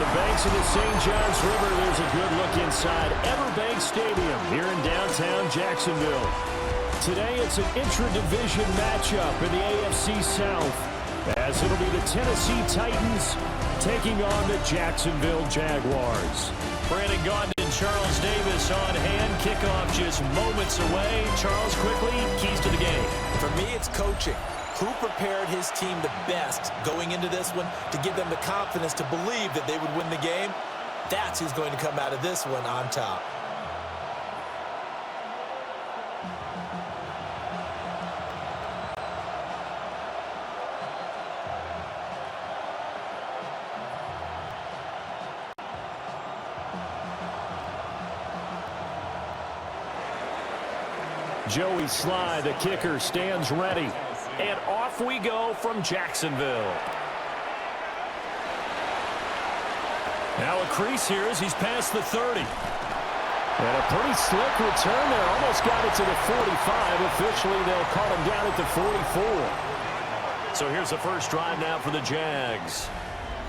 the banks of the St. Johns River, there's a good look inside Everbank Stadium here in downtown Jacksonville. Today, it's an intra-division matchup in the AFC South, as it'll be the Tennessee Titans taking on the Jacksonville Jaguars. Brandon Gaudin and Charles Davis on hand. Kickoff just moments away. Charles, quickly, keys to the game. For me, it's coaching. Who prepared his team the best going into this one to give them the confidence to believe that they would win the game? That's who's going to come out of this one on top. Joey Sly, the kicker, stands ready. And off we go from Jacksonville. Now a crease here as he's past the 30. And a pretty slick return there. Almost got it to the 45. Officially, they'll call him down at the 44. So here's the first drive now for the Jags.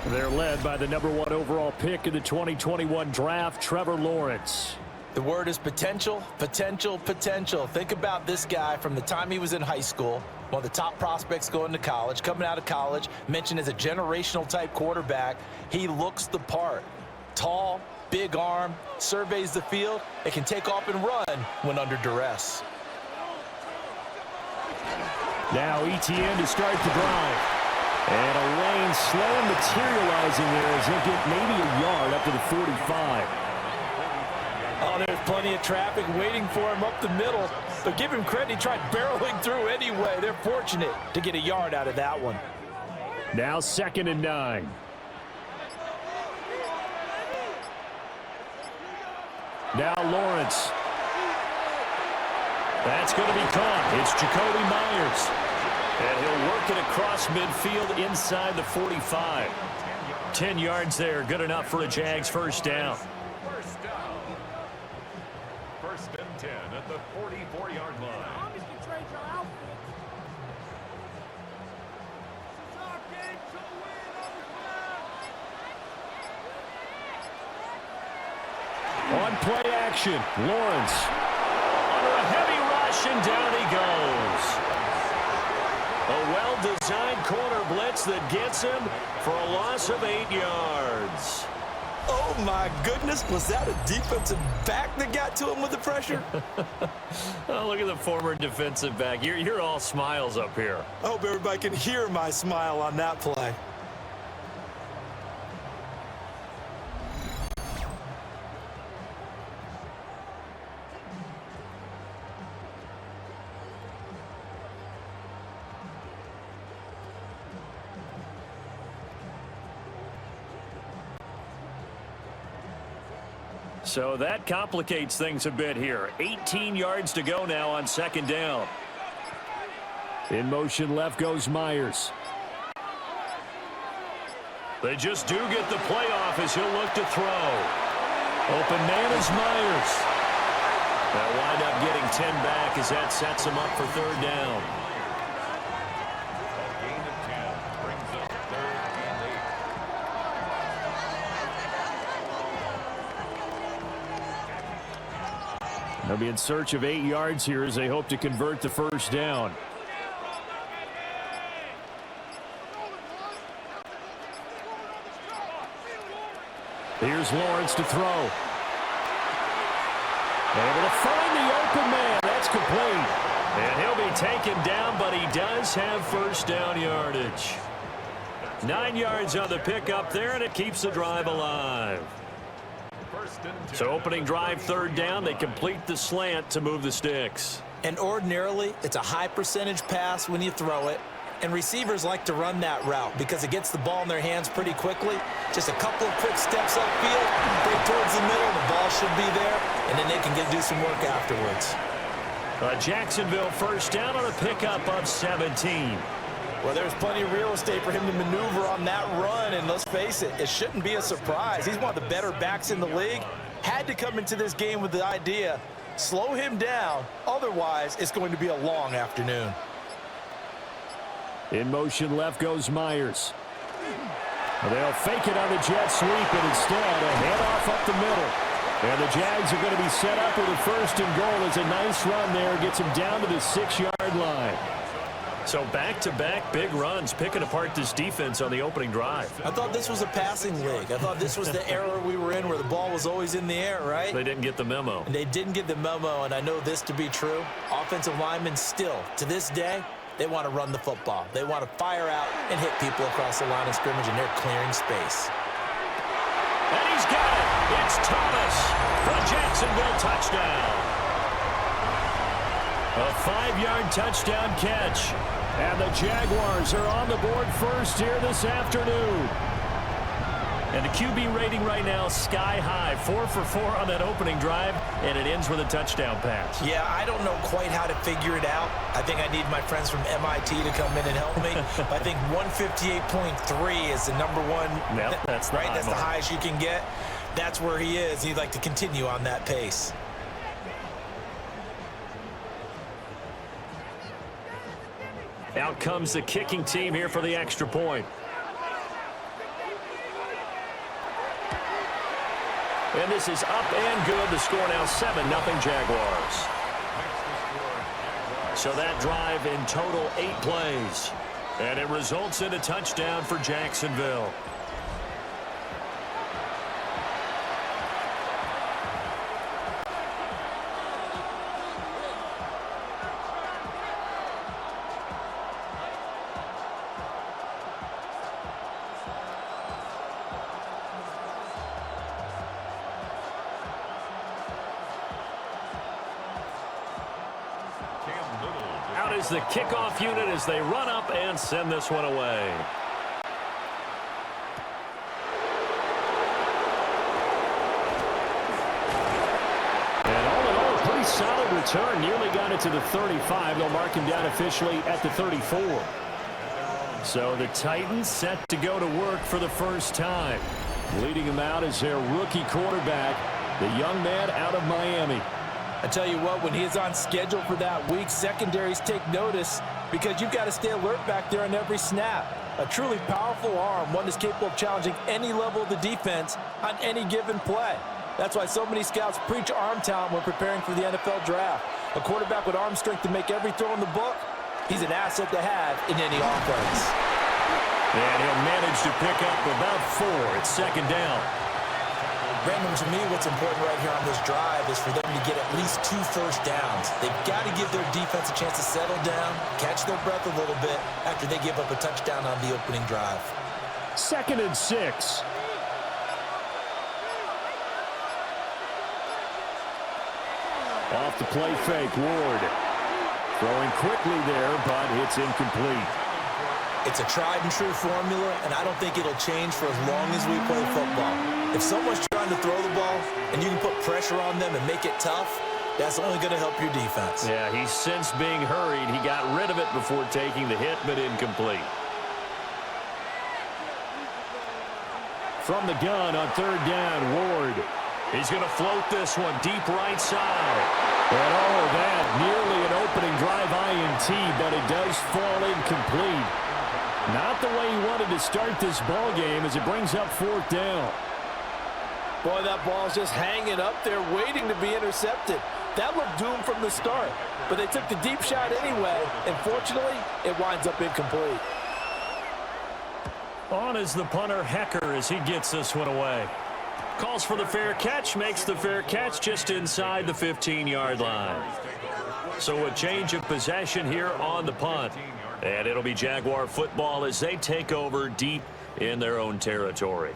They're led by the #1 overall pick in the 2021 draft, Trevor Lawrence. The word is potential, potential, potential. Think about this guy from the time he was in high school, one of the top prospects going to college, coming out of college, mentioned as a generational type quarterback. He looks the part. Tall, big arm, surveys the field, and can take off and run when under duress. Now ETN to start the drive. And a lane slow materializing there as he'll get maybe a yard up to the 45. Oh, there's plenty of traffic waiting for him up the middle. But give him credit, he tried barreling through anyway. They're fortunate to get a yard out of that one. Now 2nd and 9. Now Lawrence. That's going to be caught. It's Jacoby Myers. And he'll work it across midfield inside the 45. 10 yards there, good enough for a Jags first down. First and 10 at the 44-yard line. On play action, Lawrence. Under a heavy rush, and down he goes. A well-designed corner blitz that gets him for a loss of 8 yards. Oh, my goodness. Was that a defensive back that got to him with the pressure? Oh, look at the former defensive back. You're all smiles up here. I hope everybody can hear my smile on that play. So that complicates things a bit here. 18 yards to go now on 2nd down. In motion left goes Myers. They just do get the playoff as he'll look to throw. Open man is Myers. They'll wind up getting 10 back as that sets him up for 3rd down. They'll be in search of 8 yards here as they hope to convert the first down. Here's Lawrence to throw. Able to find the open man. That's complete. And he'll be taken down, but he does have first down yardage. 9 yards on the pickup there, and it keeps the drive alive. So opening drive 3rd down, they complete the slant to move the sticks. And ordinarily, it's a high percentage pass when you throw it. And receivers like to run that route because it gets the ball in their hands pretty quickly. Just a couple of quick steps upfield, break towards the middle, the ball should be there, and then they can do some work afterwards. Jacksonville first down on a pickup of 17. Well, there's plenty of real estate for him to maneuver on that run, and let's face it, it shouldn't be a surprise. He's one of the better backs in the league. Had to come into this game with the idea, slow him down, otherwise it's going to be a long afternoon. In motion left goes Myers. They'll fake it on the jet sweep, and instead a handoff up the middle. And the Jags are going to be set up with a 1st and goal. As a nice run there gets them down to the 6-yard line. So back-to-back big runs, picking apart this defense on the opening drive. I thought this was a passing league. I thought this was the era we were in where the ball was always in the air, right? They didn't get the memo. And they didn't get the memo, and I know this to be true. Offensive linemen still, to this day, they want to run the football. They want to fire out and hit people across the line of scrimmage, and they're clearing space. And he's got it. It's Thomas for a Jacksonville touchdown. A 5-yard touchdown catch. And the Jaguars are on the board first here this afternoon. And the QB rating right now sky high. 4 for 4 on that opening drive, and it ends with a touchdown pass. Yeah, I don't know quite how to figure it out. I think I need my friends from MIT to come in and help me. But I think 158.3 is the number one. Yep, that's the right. high That's mark. the highest you can get. That's where he is. He'd like to continue on that pace. Out comes the kicking team here for the extra point. And this is up and good. The score now 7-0 Jaguars. So that drive in total 8 plays. And it results in a touchdown for Jacksonville. Out is the kickoff unit as they run up and send this one away. And all in all, a pretty solid return. Nearly got it to the 35. They'll mark him down officially at the 34. So the Titans set to go to work for the first time. Leading him out is their rookie quarterback, the young man out of Miami. I tell you what, when he is on schedule for that week, secondaries take notice because you've got to stay alert back there on every snap. A truly powerful arm, one that's capable of challenging any level of the defense on any given play. That's why so many scouts preach arm talent when preparing for the NFL draft. A quarterback with arm strength to make every throw in the book, he's an asset to have in any offense. And he'll manage to pick up about 4. It's 2nd down. Brandon, to me, what's important right here on this drive is for them to get at least 2 first downs. They've got to give their defense a chance to settle down, catch their breath a little bit after they give up a touchdown on the opening drive. 2nd and 6. Off the play fake, Ward. Throwing quickly there, but it's incomplete. It's a tried-and-true formula, and I don't think it'll change for as long as we play football. If someone's trying to throw the ball and you can put pressure on them and make it tough, that's only going to help your defense. Yeah, he's since being hurried. He got rid of it before taking the hit, but incomplete. From the gun on 3rd down, Ward. He's going to float this one deep right side. And all of that, nearly an opening drive INT, but it does fall incomplete. Not the way he wanted to start this ball game as it brings up 4th down. Boy, that ball's just hanging up there waiting to be intercepted. That looked doomed from the start, but they took the deep shot anyway, and fortunately, it winds up incomplete. On is the punter, Hecker, as he gets this one away. Calls for the fair catch, makes the fair catch just inside the 15-yard line. So a change of possession here on the punt. And it'll be Jaguar football as they take over deep in their own territory.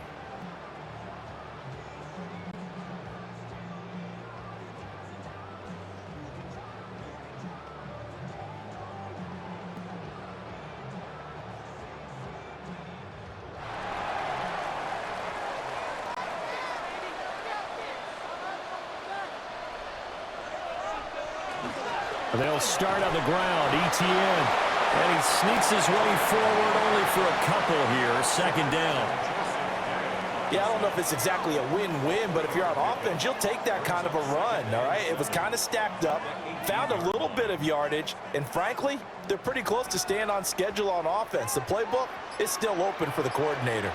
They'll start on the ground. Etienne. And he sneaks his way forward only for a couple here. 2nd down. Yeah, I don't know if it's exactly a win-win, but if you're on offense, you'll take that kind of a run, all right? It was kind of stacked up, found a little bit of yardage, and frankly, they're pretty close to staying on schedule on offense. The playbook is still open for the coordinator.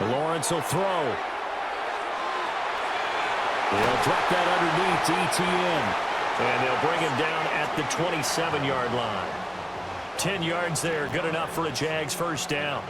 Lawrence will throw. They'll drop that underneath to Etienne. And they'll bring him down at the 27-yard line. 10 yards there, good enough for a Jags first down.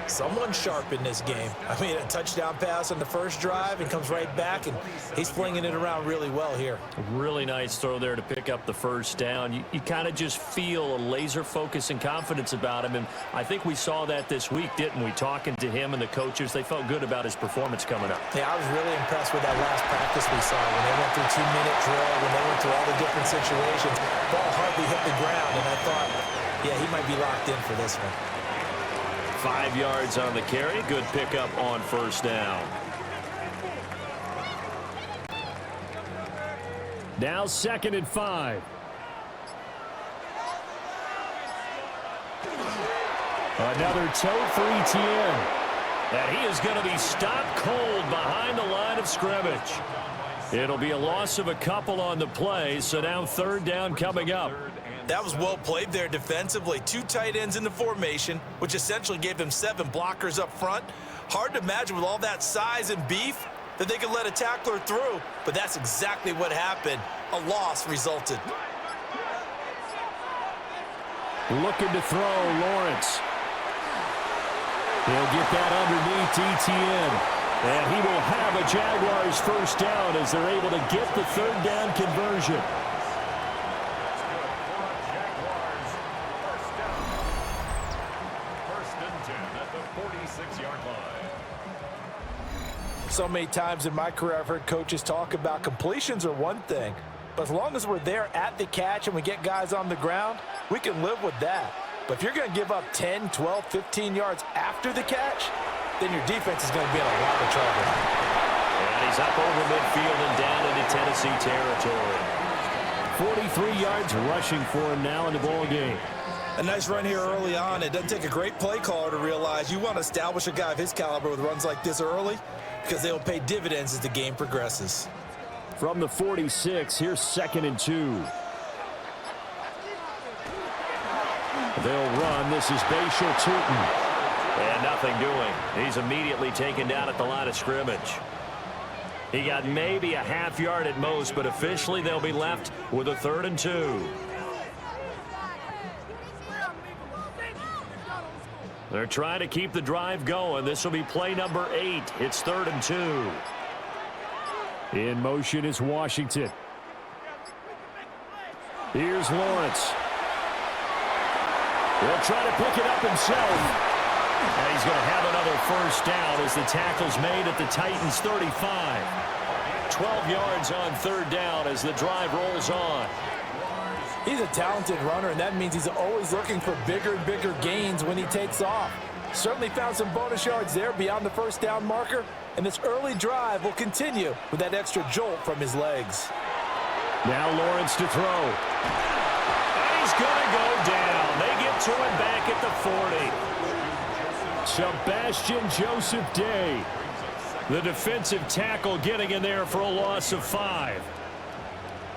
Someone sharp in this game. I mean, a touchdown pass on the first drive and comes right back, and he's flinging it around really well here. Really nice throw there to pick up the first down. You kind of just feel a laser focus and confidence about him, and I think we saw that this week, didn't we? Talking to him and the coaches, they felt good about his performance coming up. Yeah, I was really impressed with that last practice we saw when they went through 2-minute drill, when they went through all the different situations. Ball hardly hit the ground, and I thought, yeah, he might be locked in for this one. 5 yards on the carry. Good pickup on first down. Now 2nd and 5. Another toe for Etienne. And he is going to be stopped cold behind the line of scrimmage. It'll be a loss of a couple on the play, so now 3rd down coming up. That was well played there defensively. 2 tight ends in the formation, which essentially gave them 7 blockers up front. Hard to imagine with all that size and beef that they could let a tackler through, but that's exactly what happened. A loss resulted. Looking to throw, Lawrence. He'll get that underneath to Etienne. And he will have a Jaguars first down as they're able to get the 3rd down conversion. So many times in my career, I've heard coaches talk about completions are one thing, but as long as we're there at the catch and we get guys on the ground, we can live with that. But if you're going to give up 10, 12, 15 yards after the catch, then your defense is going to be in a lot of trouble. And he's up over midfield and down into Tennessee territory. 43 yards rushing for him now in the ball game. A nice run here early on. It doesn't take a great play caller to realize you want to establish a guy of his caliber with runs like this early, because they will pay dividends as the game progresses. From the 46, here's 2nd and 2. They'll run. This is Bashal Tootin. And nothing doing. He's immediately taken down at the line of scrimmage. He got maybe a half yard at most, but officially they'll be left with a 3rd and 2. They're trying to keep the drive going. This will be play number 8. It's 3rd and 2. In motion is Washington. Here's Lawrence. He'll try to pick it up himself. And he's going to have another first down as the tackle's made at the Titans' 35. 12 yards on 3rd down as the drive rolls on. He's a talented runner, and that means he's always looking for bigger and bigger gains when he takes off. Certainly found some bonus yards there beyond the first down marker, and this early drive will continue with that extra jolt from his legs. Now Lawrence to throw. And he's going to go down. They get to him back at the 40. Sebastian Joseph Day, the defensive tackle, getting in there for a loss of 5.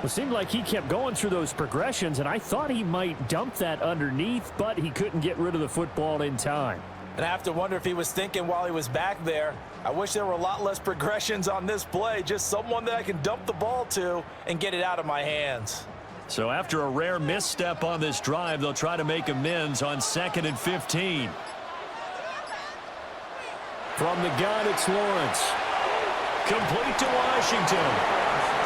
It seemed like he kept going through those progressions, and I thought he might dump that underneath, but he couldn't get rid of the football in time. And I have to wonder if he was thinking while he was back there, I wish there were a lot less progressions on this play, just someone that I can dump the ball to and get it out of my hands. So after a rare misstep on this drive, they'll try to make amends on 2nd and 15. From the gun, it's Lawrence. Complete to Washington.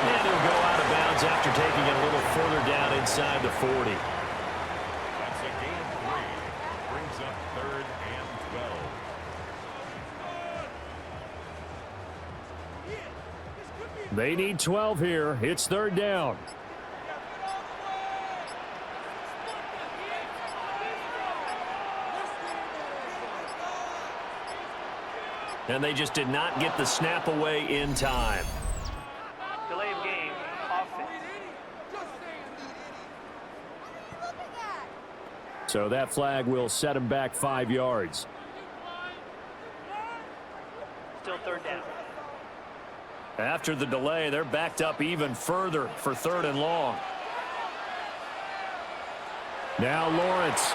And he'll go out of bounds after taking it a little further down inside the 40. That's a gain of 3. Brings up 3rd and 12. They need 12 here. It's 3rd down. And they just did not get the snap away in time. Delay of game, offense. So that flag will set him back 5 yards. Still 3rd down. After the delay, they're backed up even further for 3rd and long. Now Lawrence.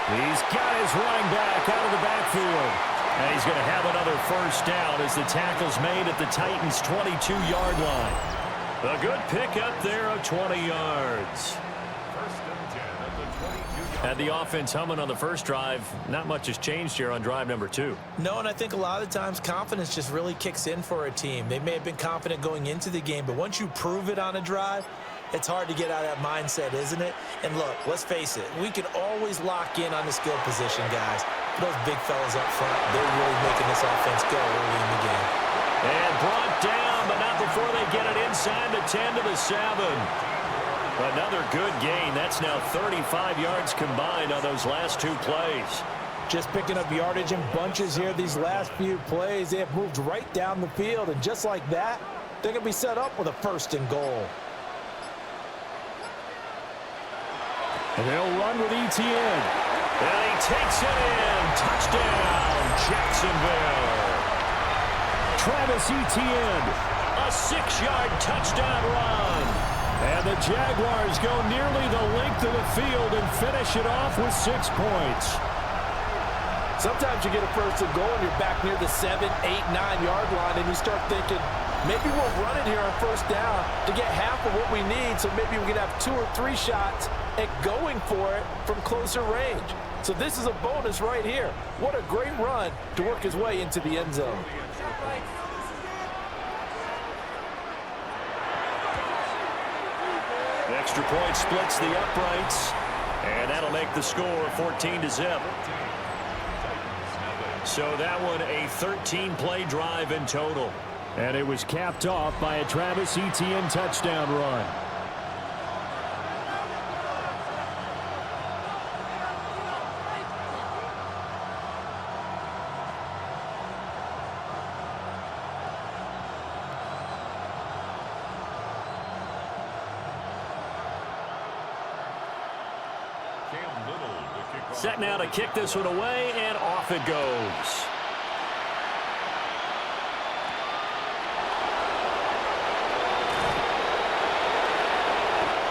He's got his running back out of the And he's going to have another first down as the tackle's made at the Titans' 22-yard line. A good pickup there of 20 yards. Had the offense humming on the first drive. Not much has changed here on drive number 2. No, and I think a lot of the times confidence just really kicks in for a team. They may have been confident going into the game, but once you prove it on a drive, it's hard to get out of that mindset, isn't it? And look, let's face it, we can always lock in on the skill position, guys. Those big fellas up front, they're really making this offense go early in the game. And brought down, but not before they get it inside the 10 to the 7. Another good gain. That's now 35 yards combined on those last 2 plays. Just picking up yardage in bunches here these last few plays. They have moved right down the field, and just like that, they're going to be set up with a 1st and goal. And they'll run with Etienne. And he takes it in. Touchdown, Jacksonville. Travis Etienne, a 6-yard touchdown run. And the Jaguars go nearly the length of the field and finish it off with 6 points. Sometimes you get a 1st and goal and you're back near the 7, 8, 9-yard line, and you start thinking, maybe we'll run it here on 1st down to get half of what we need, so maybe we can have 2 or 3 shots at going for it from closer range. So this is a bonus right here. What a great run to work his way into the end zone. Extra point splits the uprights, and that'll make the score 14-0. So that one a 13-play drive in total. And it was capped off by a Travis Etienne touchdown run. Set now to kick this one away, and off it goes.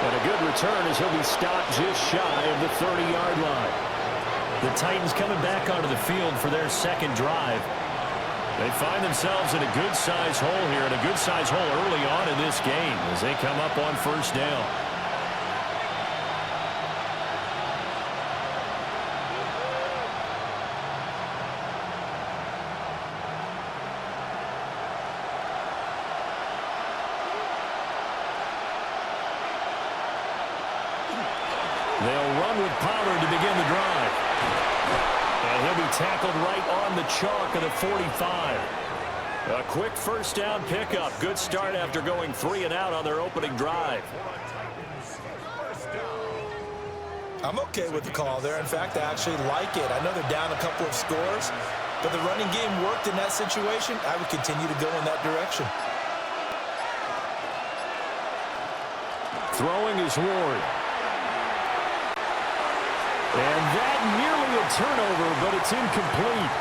And a good return as he'll be stopped just shy of the 30-yard line. The Titans coming back onto the field for their 2nd drive. They find themselves in a good-sized hole here, and a good-sized hole early on in this game as they come up on 1st down. They'll run with Pollard to begin the drive. And he'll be tackled right on the chalk of the 45. A quick 1st down pickup. Good start after going 3 and out on their opening drive. I'm okay with the call there. In fact, I actually like it. I know they're down a couple of scores, but the running game worked in that situation. I would continue to go in that direction. Throwing is Ward. And that nearly a turnover, but it's incomplete.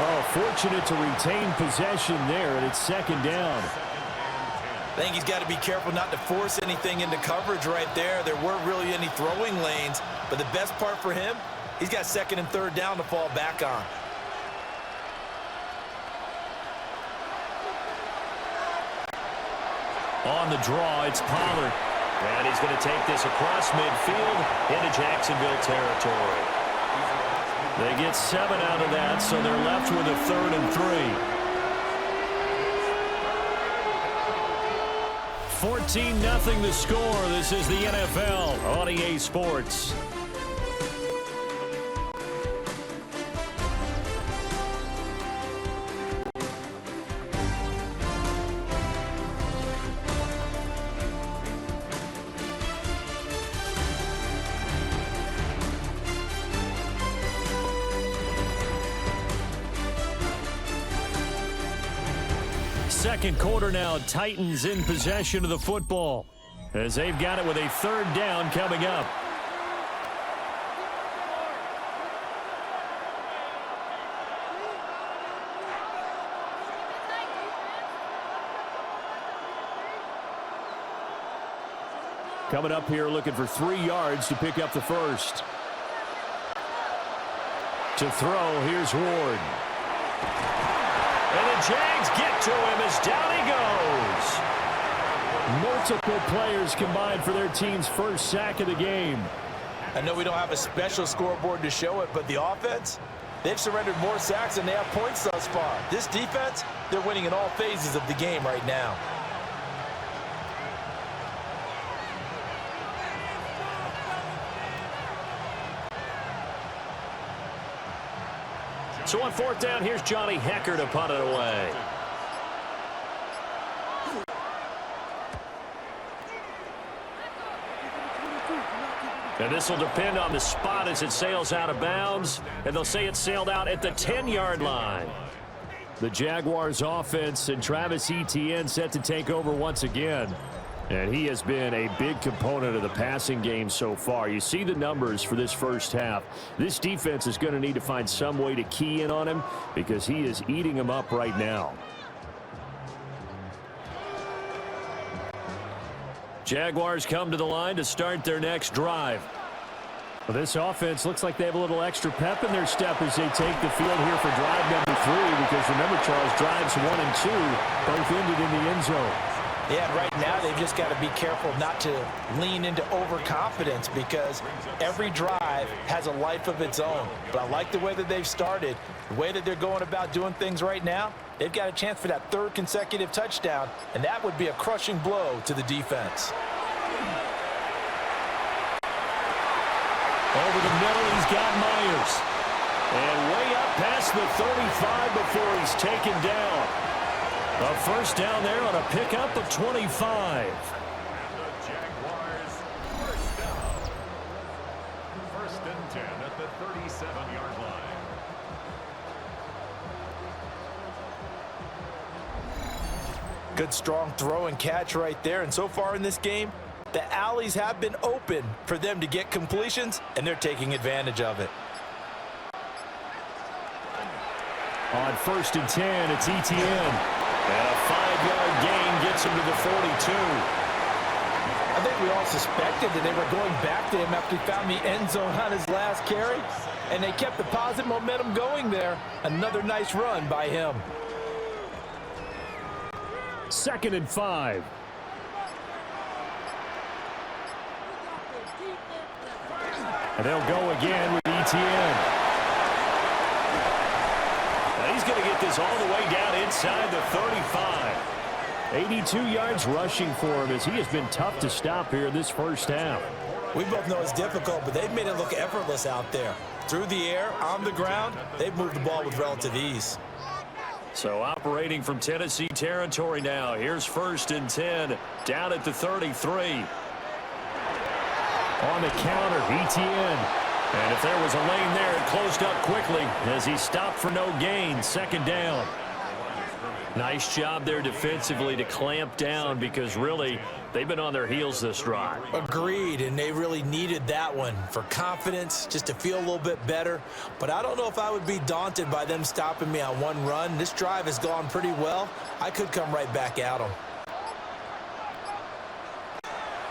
Oh, fortunate to retain possession there, and it's 2nd down. I think he's got to be careful not to force anything into coverage right there. There weren't really any throwing lanes, but the best part for him, he's got 2nd and 3rd down to fall back on. On the draw, it's Pollard. And he's going to take this across midfield into Jacksonville territory. They get 7 out of that, so they're left with a 3rd and 3. 14-0 the score. This is the NFL on EA Sports. Second quarter now, Titans in possession of the football as they've got it with a 3rd down coming up. Coming up here looking for 3 yards to pick up the 1st. To throw, here's Ward. And the Jags get to him as down he goes. Multiple players combined for their team's first sack of the game. I know we don't have a special scoreboard to show it, but the offense, they've surrendered more sacks than they have points thus far. This defense, they're winning in all phases of the game right now. So on fourth down, here's Johnny Hecker to punt it away. And this will depend on the spot as it sails out of bounds. And they'll say it sailed out at the 10-yard line. The Jaguars offense and Travis Etienne set to take over once again. And he has been a big component of the passing game so far. You see the numbers for this first half. This defense is going to need to find some way to key in on him because he is eating them up right now. Jaguars come to the line to start their next drive. Well, this offense looks like they have a little extra pep in their step as they take the field here for drive number 3 because remember, Charles, drives 1 and 2 both ended in the end zone. Yeah, right now they've just got to be careful not to lean into overconfidence because every drive has a life of its own. But I like the way that they've started, the way that they're going about doing things right now. They've got a chance for that 3rd consecutive touchdown, and that would be a crushing blow to the defense. Over the middle, he's got Myers. And way up past the 35 before he's taken down. A first down there on a pickup of 25. And the Jaguars first down. 1st and 10 at the 37-yard line. Good strong throw and catch right there. And so far in this game, the alleys have been open for them to get completions, and they're taking advantage of it. On 1st and 10, it's Etienne. And a 5-yard gain gets him to the 42. I think we all suspected that they were going back to him after he found the end zone on his last carry, and they kept the positive momentum going there. Another nice run by him. 2nd and 5. And they'll go again with Etienne. He's going to get this all the way down inside the 35. 82 yards rushing for him as he has been tough to stop here in this first half. We both know it's difficult, but they've made it look effortless out there. Through the air, on the ground, they've moved the ball with relative ease. So operating from Tennessee territory now. Here's 1st and 10 down at the 33. On the counter, Etienne. And if there was a lane there, it closed up quickly as he stopped for no gain. 2nd down. Nice job there defensively to clamp down because really they've been on their heels this drive. Agreed, and they really needed that one for confidence, just to feel a little bit better. But I don't know if I would be daunted by them stopping me on one run. This drive has gone pretty well. I could come right back at them.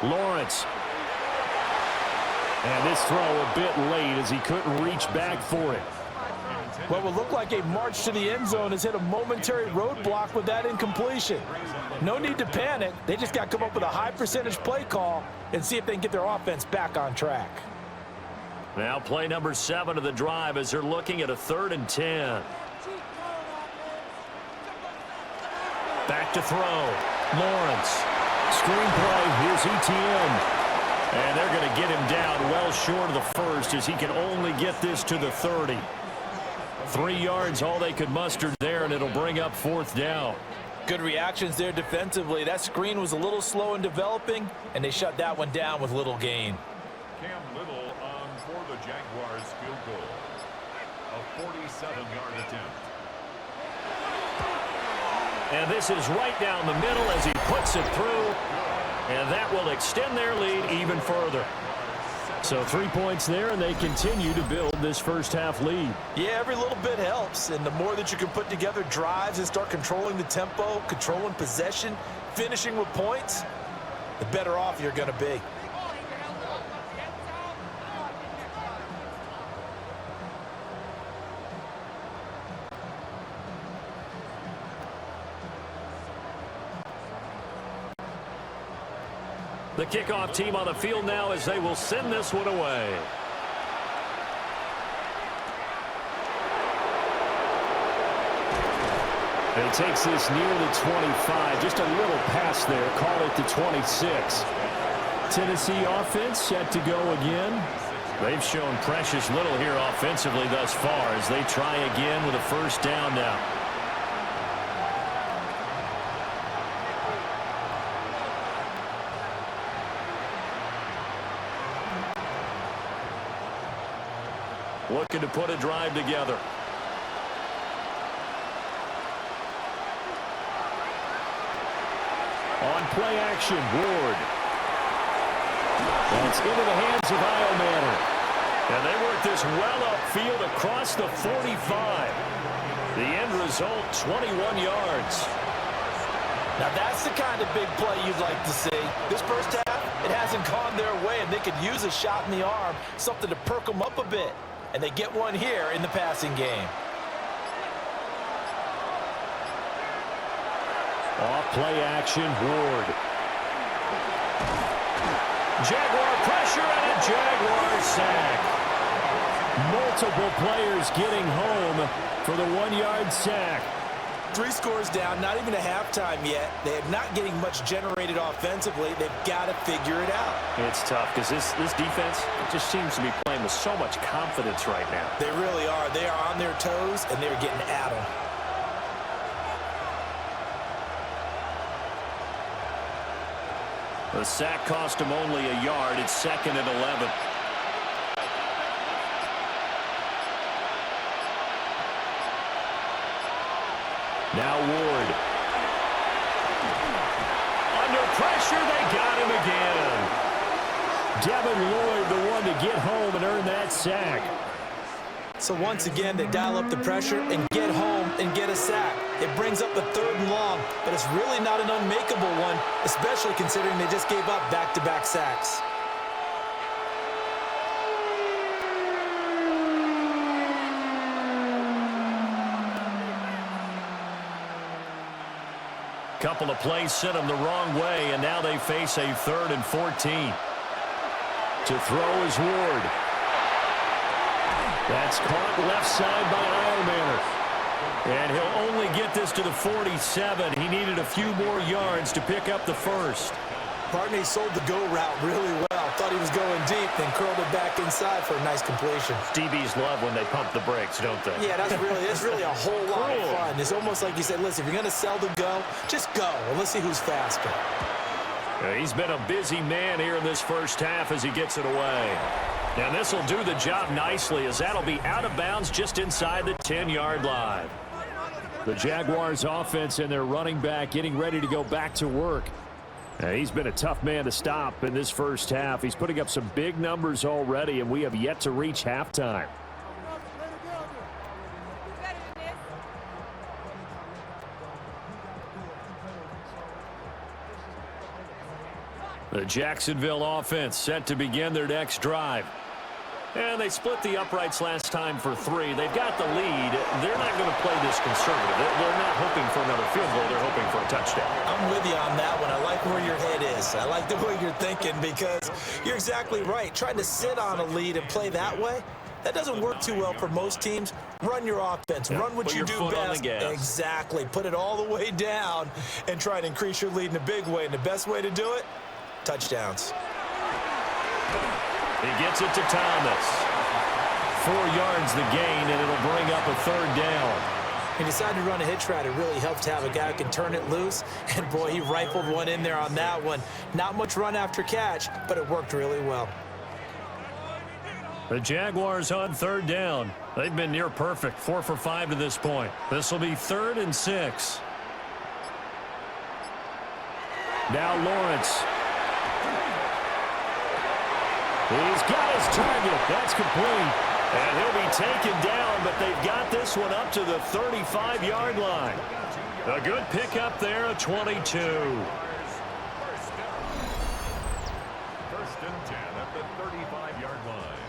Lawrence. And this throw a bit late as he couldn't reach back for it. What would look like a march to the end zone has hit a momentary roadblock with that incompletion. No need to panic. They just got to come up with a high percentage play call and see if they can get their offense back on track. Now play number 7 of the drive as they're looking at a 3rd and 10. Back to throw. Lawrence. Screenplay. Here's Etienne. And they're going to get him down well short of the 1st as he can only get this to the 30. 3 yards, all they could muster there, and it'll bring up 4th down. Good reactions there defensively. That screen was a little slow in developing, and they shut that one down with little gain. Cam Little on for the Jaguars field goal. A 47-yard attempt. And this is right down the middle as he puts it through. And that will extend their lead even further. So 3 points there, and they continue to build this first half lead. Yeah, every little bit helps. And the more that you can put together drives and start controlling the tempo, controlling possession, finishing with points, the better off you're going to be. The kickoff team on the field now as they will send this one away. And he takes this near the 25. Just a little pass there. Call it the 26. Tennessee offense set to go again. They've shown precious little here offensively thus far as they try again with a first down now. Looking to put a drive together. On play action, Ward. That's into the hands of Manor. And they work this well upfield across the 45. The end result, 21 yards. Now that's the kind of big play you'd like to see. This first half, it hasn't gone their way, and they could use a shot in the arm, something to perk them up a bit. And they get one here in the passing game. Off play action, Ward. Jaguar pressure and a Jaguar sack. Multiple players getting home for the 1-yard sack. 3 scores down, not even a halftime yet. They're not getting much generated offensively. They've got to figure it out. It's tough because this defense just seems to be playing with so much confidence right now. They really are. They are on their toes, and they're getting at them. The sack cost him only a yard. It's 2nd and 11. Now Ward. Under pressure, they got him again. Devin Lloyd, the one to get home and earn that sack. So once again, they dial up the pressure and get home and get a sack. It brings up the 3rd and long, but it's really not an unmakeable one, especially considering they just gave up back-to-back sacks. Couple of plays sent them the wrong way, and now they face a 3rd and 14. To throw is Ward. That's caught left side by Manor. And he'll only get this to the 47. He needed a few more yards to pick up the first. Barney sold the go route really well. Thought he was going deep, then curled it back inside for a nice completion. DBs love when they pump the brakes, don't they? Yeah, that's really a whole lot of fun. It's almost like you said, listen, if you're going to sell the go, just go. And let's see who's faster. He's been a busy man here in this first half as he gets it away. And this will do the job nicely as that'll be out of bounds just inside the 10-yard line. The Jaguars offense and their running back getting ready to go back to work. He's been a tough man to stop in this first half. He's putting up some big numbers already, and we have yet to reach halftime. The Jacksonville offense set to begin their next drive. And they split the uprights last time for 3. They've got the lead. They're not going to play this conservative. They're not hoping for another field goal. They're hoping for a touchdown. I'm with you on that one. I like where your head is. I like the way you're thinking because you're exactly right. Trying to sit on a lead and play that way, that doesn't work too well for most teams. Run your offense. Yeah, run what you do best. Exactly. Put it all the way down and try to increase your lead in a big way. And the best way to do it, touchdowns. He gets it to Thomas. 4 yards the gain, and it'll bring up a 3rd down. He decided to run a hitch route. It really helped to have a guy who can turn it loose. And, boy, he rifled one in there on that one. Not much run after catch, but it worked really well. The Jaguars on 3rd down. They've been near perfect, 4 for 5 to this point. This will be 3rd and 6. Now Lawrence. He's got his target. That's complete. And he'll be taken down, but they've got this one up to the 35-yard line. A good pickup there, a 22. 1st and 10 at the 35-yard line.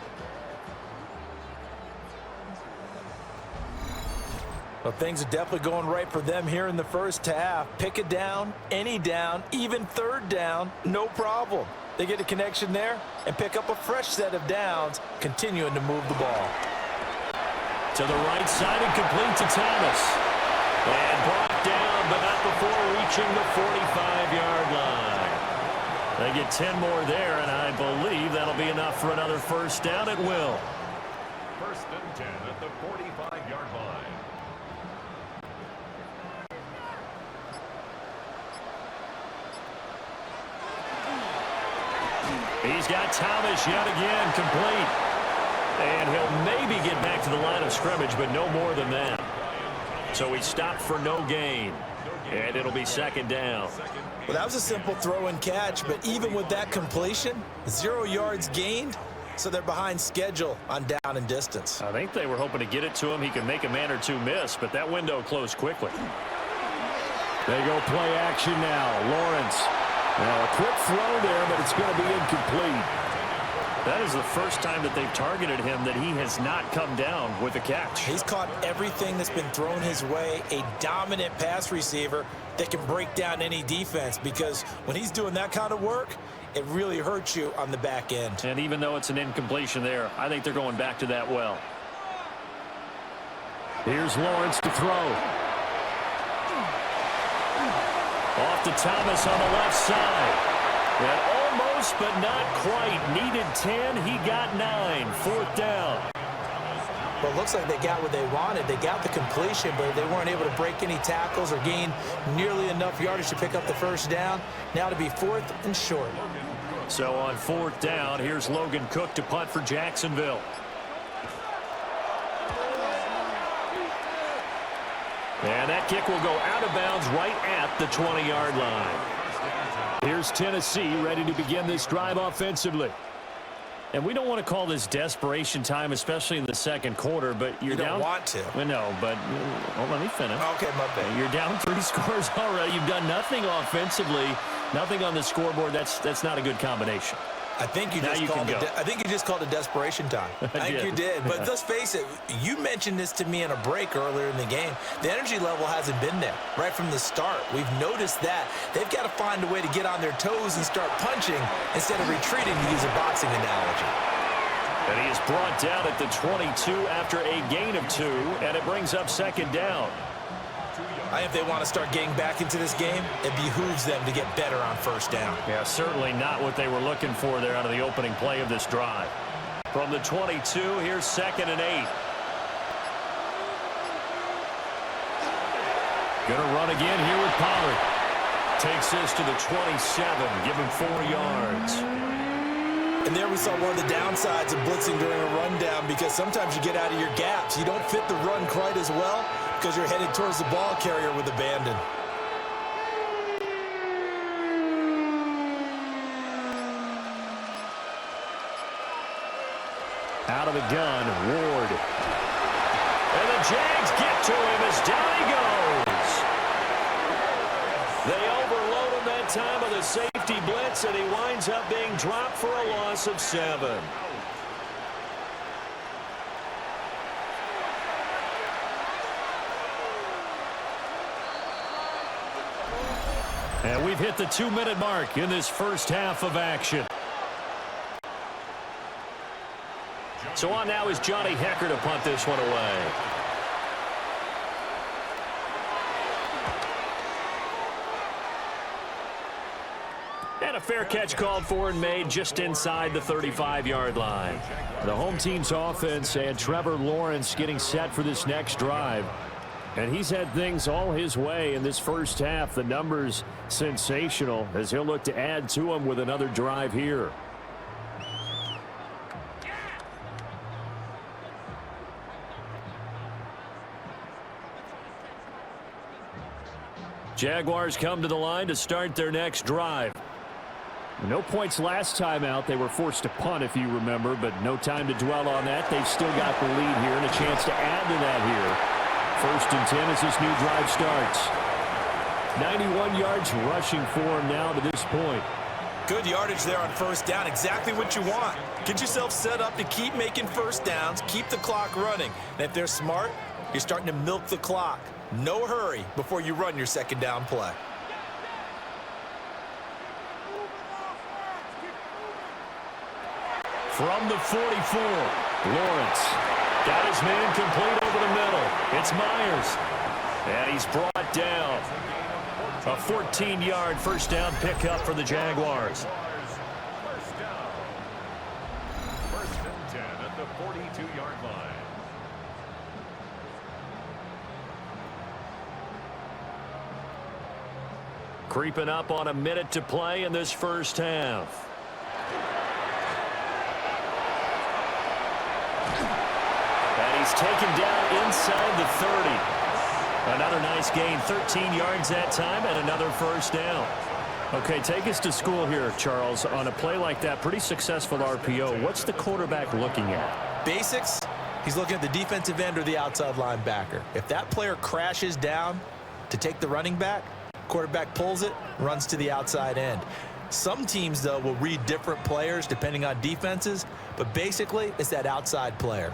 Well, things are definitely going right for them here in the first half. Pick a down, any down, even third down, no problem. They get a connection there and pick up a fresh set of downs, continuing to move the ball. To the right side and complete to Thomas. And brought down, but not before reaching the 45-yard line. They get 10 more there, and I believe that'll be enough for another first down. It will. First and 10 at the 45-yard line. He's got Thomas yet again complete. And he'll maybe get back to the line of scrimmage, but no more than that. So he stopped for no gain. And it'll be second down. Well, that was a simple throw and catch, but even with that completion, 0 yards gained, so they're behind schedule on down and distance. I think they were hoping to get it to him. He could make a man or two miss, but that window closed quickly. They go play action now. Lawrence. Now a quick throw there, but it's going to be incomplete. That is the first time that they've targeted him that he has not come down with a catch. He's caught everything that's been thrown his way, a dominant pass receiver that can break down any defense, because when he's doing that kind of work, it really hurts you on the back end. And even though it's an incompletion there, I think they're going back to that well. Here's Lawrence to throw. Off to Thomas on the left side. And almost, but not quite. Needed 10. He got 9. Fourth down. Well, it looks like they got what they wanted. They got the completion, but they weren't able to break any tackles or gain nearly enough yardage to pick up the first down. Now to be fourth and short. So on fourth down, here's Logan Cook to punt for Jacksonville. And that kick will go out of bounds right at the 20-yard line. Here's Tennessee ready to begin this drive offensively. And we don't want to call this desperation time, especially in the second quarter, but you're down. You don't want to. Well, no, but let me finish. Okay, my bad. You're down 3 scores already. You've done nothing offensively, nothing on the scoreboard. That's not a good combination. I think you just called it desperation time. I think you did. But let's face it, you mentioned this to me in a break earlier in the game. The energy level hasn't been there right from the start. We've noticed that. They've got to find a way to get on their toes and start punching instead of retreating, to use a boxing analogy. And he is brought down at the 22 after a gain of 2, and it brings up second down. If they want to start getting back into this game, it behooves them to get better on first down. Yeah, certainly not what they were looking for there out of the opening play of this drive. From the 22, here's second and 8. Gonna run again here with Pollard. Takes this to the 27, give him 4 yards. And there we saw one of the downsides of blitzing during a rundown, because sometimes you get out of your gaps. You don't fit the run quite as well because you're headed towards the ball carrier with abandon. Out of the gun, Ward. And the Jags get to him as down he goes. They overload him that time with a safety blitz, and he winds up being dropped for a loss of 7. And we've hit the 2-minute mark in this first half of action. So on now is Johnny Hecker to punt this one away. And a fair catch called for and made just inside the 35-yard line. The home team's offense and Trevor Lawrence getting set for this next drive. And he's had things all his way in this first half. The numbers sensational as he'll look to add to them with another drive here. Jaguars come to the line to start their next drive. No points last time out. They were forced to punt, if you remember, but no time to dwell on that. They've still got the lead here and a chance to add to that here. First and 10 as this new drive starts. 91 yards rushing for him now to this point. Good yardage there on first down. Exactly what you want. Get yourself set up to keep making first downs, keep the clock running. And if they're smart You're starting to milk the clock. No hurry before you run your second down play. From the 44, Lawrence got his man complete over the middle. It's Myers. And he's brought down. A 14-yard first down pickup for the Jaguars. First down. First and 10 at the 42-yard line. Creeping up on a minute to play in this first half. And he's taken down inside the 30. Another nice gain, 13 yards that time, and another first down. Okay, take us to school here, Charles. On a play like that, pretty successful RPO. What's the quarterback looking at? Basics, he's looking at the defensive end or the outside linebacker. If that player crashes down to take the running back, quarterback pulls it, runs to the outside end. Some teams, though, will read different players depending on defenses, but basically it's that outside player.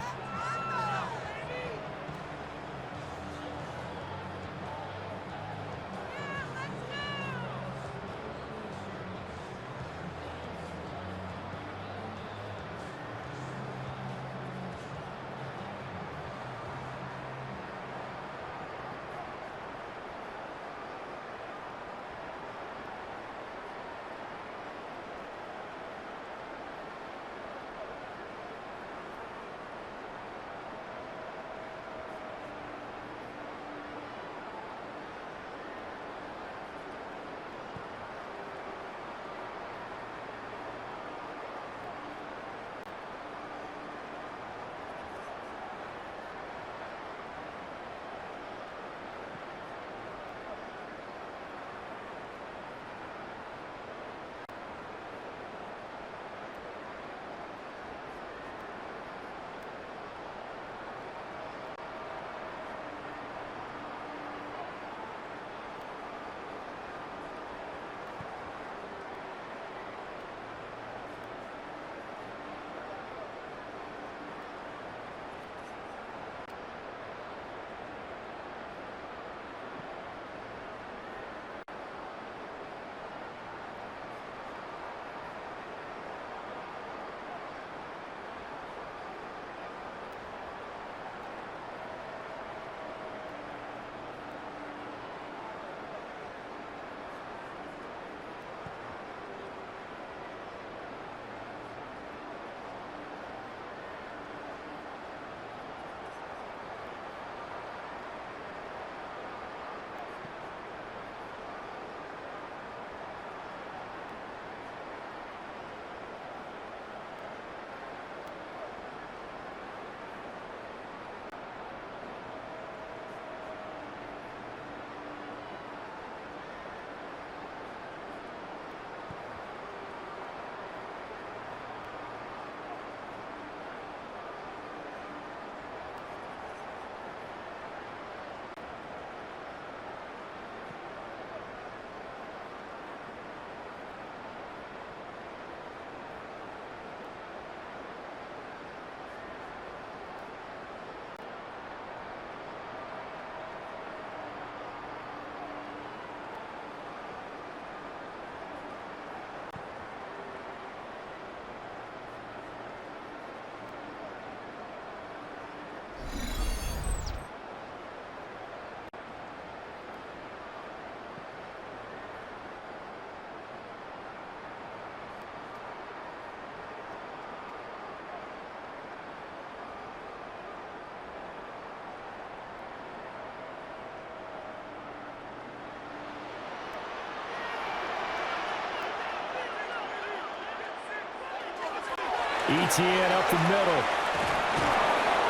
Etienne up the middle.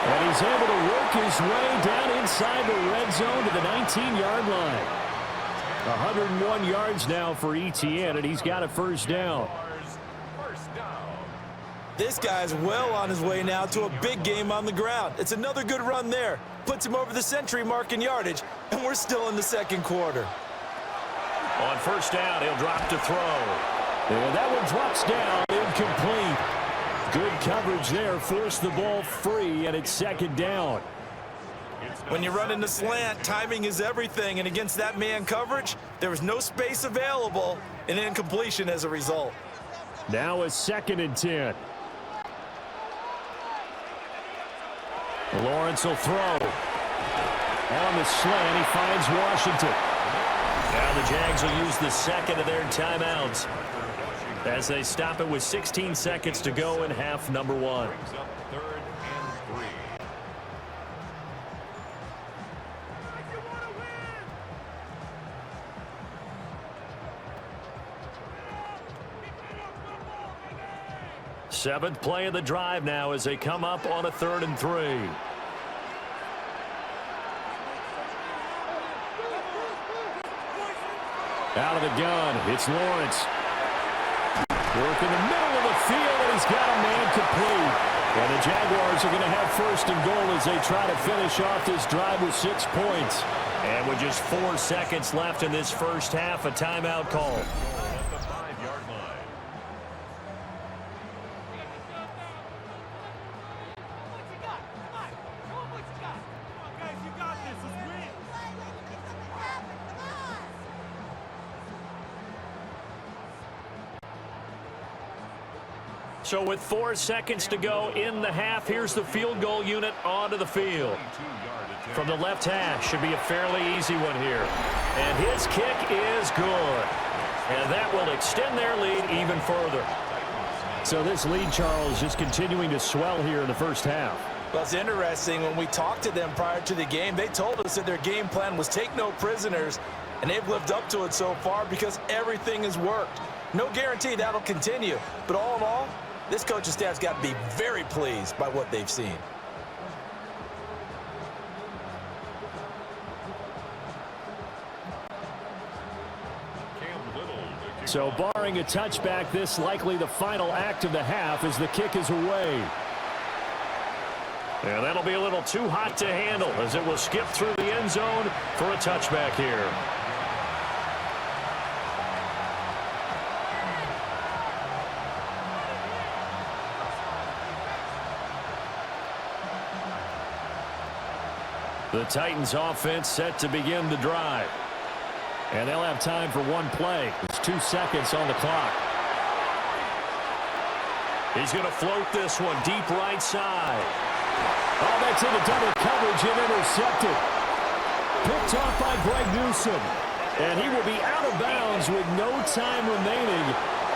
And he's able to work his way down inside the red zone to the 19-yard line. 101 yards now for Etienne, and he's got a first down. This guy's well on his way now to a big game on the ground. It's another good run there. Puts him over the century mark in yardage, and we're still in the second quarter. On first down, he'll drop to throw. And that one drops down, incomplete. Good coverage there, forced the ball free, and it's second down. It's When you run in the slant, timing is everything, and against that man coverage, there was no space available, and incompletion as a result. Now a 2nd and 10. Lawrence will throw. On the slant, he finds Washington. Now the Jags will use the 2nd of their timeouts as they stop it with 16 seconds to go in half number 1. Seventh play of the drive now as they come up on a 3rd and 3. Out of the gun, it's Lawrence. Work in the middle of the field, and he's got a man complete. And the Jaguars are going to have 1st and goal as they try to finish off this drive with 6 points. And with just 4 seconds left in this first half, a timeout call. So with 4 seconds to go in the half, here's the field goal unit onto the field. From the left hash, should be a fairly easy one here. And his kick is good. And that will extend their lead even further. So this lead, Charles, just continuing to swell here in the first half. Well, it's interesting. When we talked to them prior to the game, they told us that their game plan was take no prisoners. And they've lived up to it so far because everything has worked. No guarantee that'll continue. But all in all, this coaching staff's got to be very pleased by what they've seen. So barring a touchback, this likely the final act of the half as the kick is away. And that'll be a little too hot to handle as it will skip through the end zone for a touchback here. The Titans offense set to begin the drive. And they'll have time for one play. There's 2 seconds on the clock. He's going to float this one deep right side. Oh, that's into double coverage and intercepted. Picked off by Greg Newsome. And he will be out of bounds with no time remaining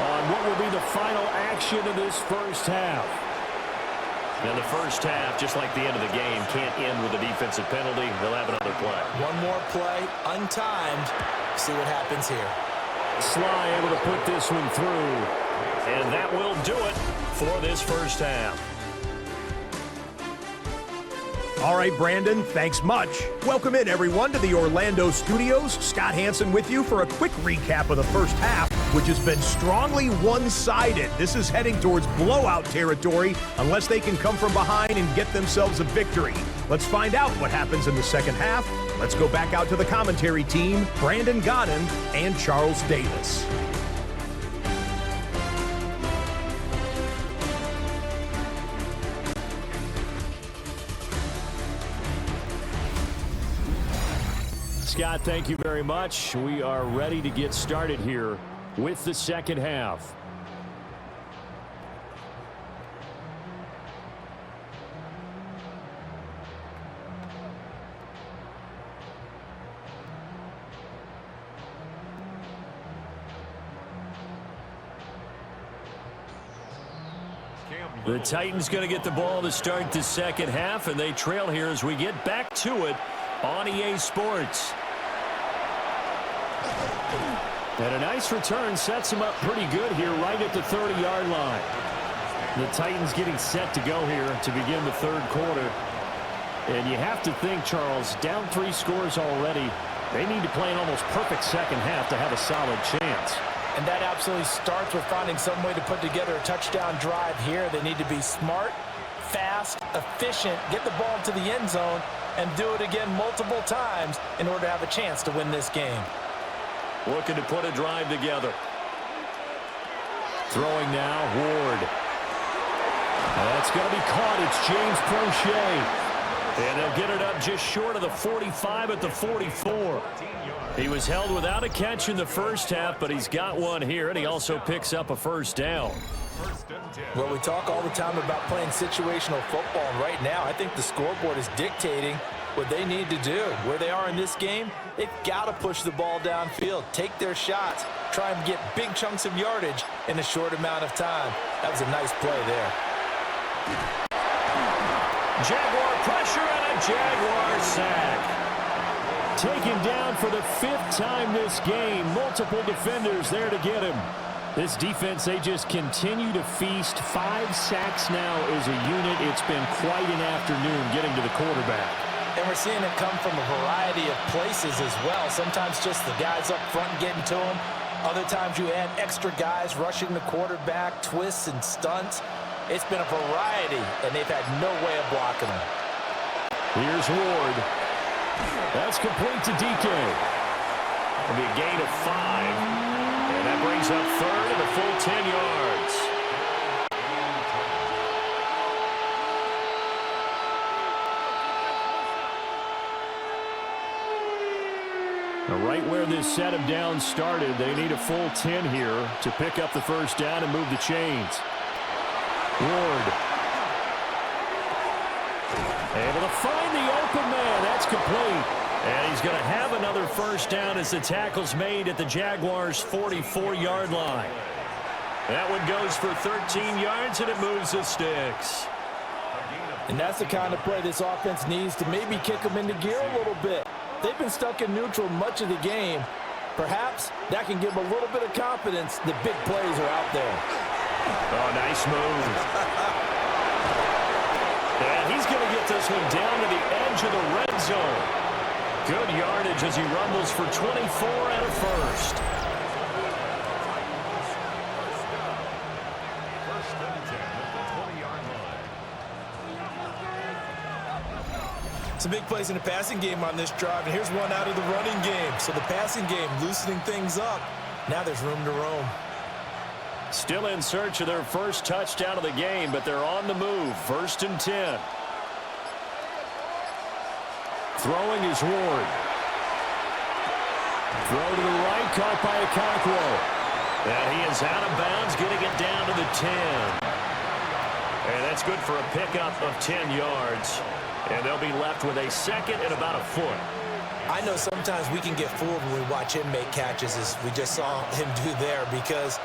on what will be the final action of this first half. And the first half, just like the end of the game, can't end with a defensive penalty. They'll have another play. One more play, untimed. See what happens here. Sly able to put this one through. And that will do it for this first half. All right, Brandon, thanks much. Welcome in, everyone, to the Orlando studios. Scott Hansen with you for a quick recap of the first half, which has been strongly one-sided. This is heading towards blowout territory unless they can come from behind and get themselves a victory. Let's find out what happens in the second half. Let's go back out to the commentary team, Brandon Godden and Charles Davis. Scott, thank you very much. We are ready to get started here with the second half. The Titans going to get the ball to start the second half, and they trail here as we get back to it on EA Sports. And a nice return sets them up pretty good here right at the 30-yard line. The Titans getting set to go here to begin the third quarter. And you have to think, Charles, down 3 scores already. They need to play an almost perfect second half to have a solid chance. And that absolutely starts with finding some way to put together a touchdown drive here. They need to be smart, fast, efficient, get the ball to the end zone, and do it again multiple times in order to have a chance to win this game. Looking to put a drive together. Throwing now, Ward. That's going to be caught. It's James Prochet. And they'll get it up just short of the 45 at the 44. He was held without a catch in the first half, but he's got one here, and he also picks up a first down. Well, we talk all the time about playing situational football, and right now I think the scoreboard is dictating what they need to do. Where they are in this game, they've got to push the ball downfield, take their shots, try and get big chunks of yardage in a short amount of time. That was a nice play there. Jaguar pressure and a Jaguar sack. Taken down for the 5th time this game. Multiple defenders there to get him. This defense, they just continue to feast. 5 sacks now as a unit. It's been quite an afternoon getting to the quarterback. And we're seeing it come from a variety of places as well. Sometimes just the guys up front getting to him. Other times you add extra guys rushing the quarterback, twists and stunts. It's been a variety, and they've had no way of blocking them. Here's Ward. That's complete to DK. It'll be a gain of 5. And that brings up 3rd and a full 10 yards. Right where this set of downs started, they need a full 10 here to pick up the first down and move the chains. Ward. Able to find the open man. That's complete. And he's going to have another first down as the tackle's made at the Jaguars' 44-yard line. That one goes for 13 yards, and it moves the sticks. And that's the kind of play this offense needs to maybe kick them into gear a little bit. They've been stuck in neutral much of the game. Perhaps that can give them a little bit of confidence that big plays are out there. Oh, nice move. And he's going to get this one down to the edge of the red zone. Good yardage as he rumbles for 24 and a first. Some big plays in the passing game on this drive, and here's one out of the running game. So the passing game loosening things up. Now there's room to roam. Still in search of their first touchdown of the game, but they're on the move. 1st and 10. Throwing is Ward. Throw to the right, caught by Okonkwo. And he is out of bounds, getting it down to the 10. And that's good for a pickup of 10 yards. And they'll be left with a second and about a foot. I know sometimes we can get fooled when we watch him make catches, as we just saw him do there, because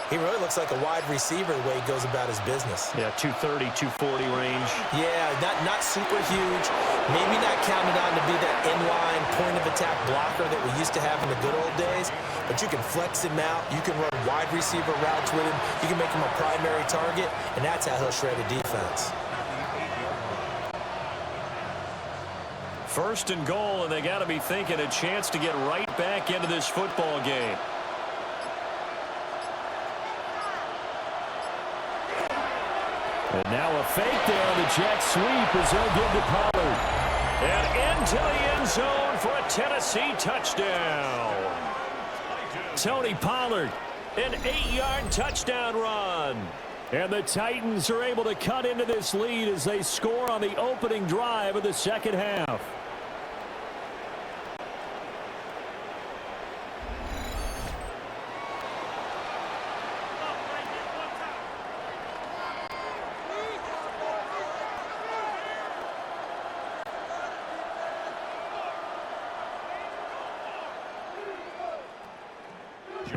he really looks like a wide receiver the way he goes about his business. Yeah, 230, 240 range. Yeah, not super huge. Maybe not counted on to be that inline point-of-attack blocker that we used to have in the good old days, but you can flex him out. You can run wide receiver routes with him. You can make him a primary target, and that's how he'll shred a defense. 1st and goal, and they got to be thinking a chance to get right back into this football game. And now a fake there on the jet sweep as they'll give to Pollard. And into the end zone for a Tennessee touchdown. Tony Pollard, an 8-yard touchdown run. And the Titans are able to cut into this lead as they score on the opening drive of the second half.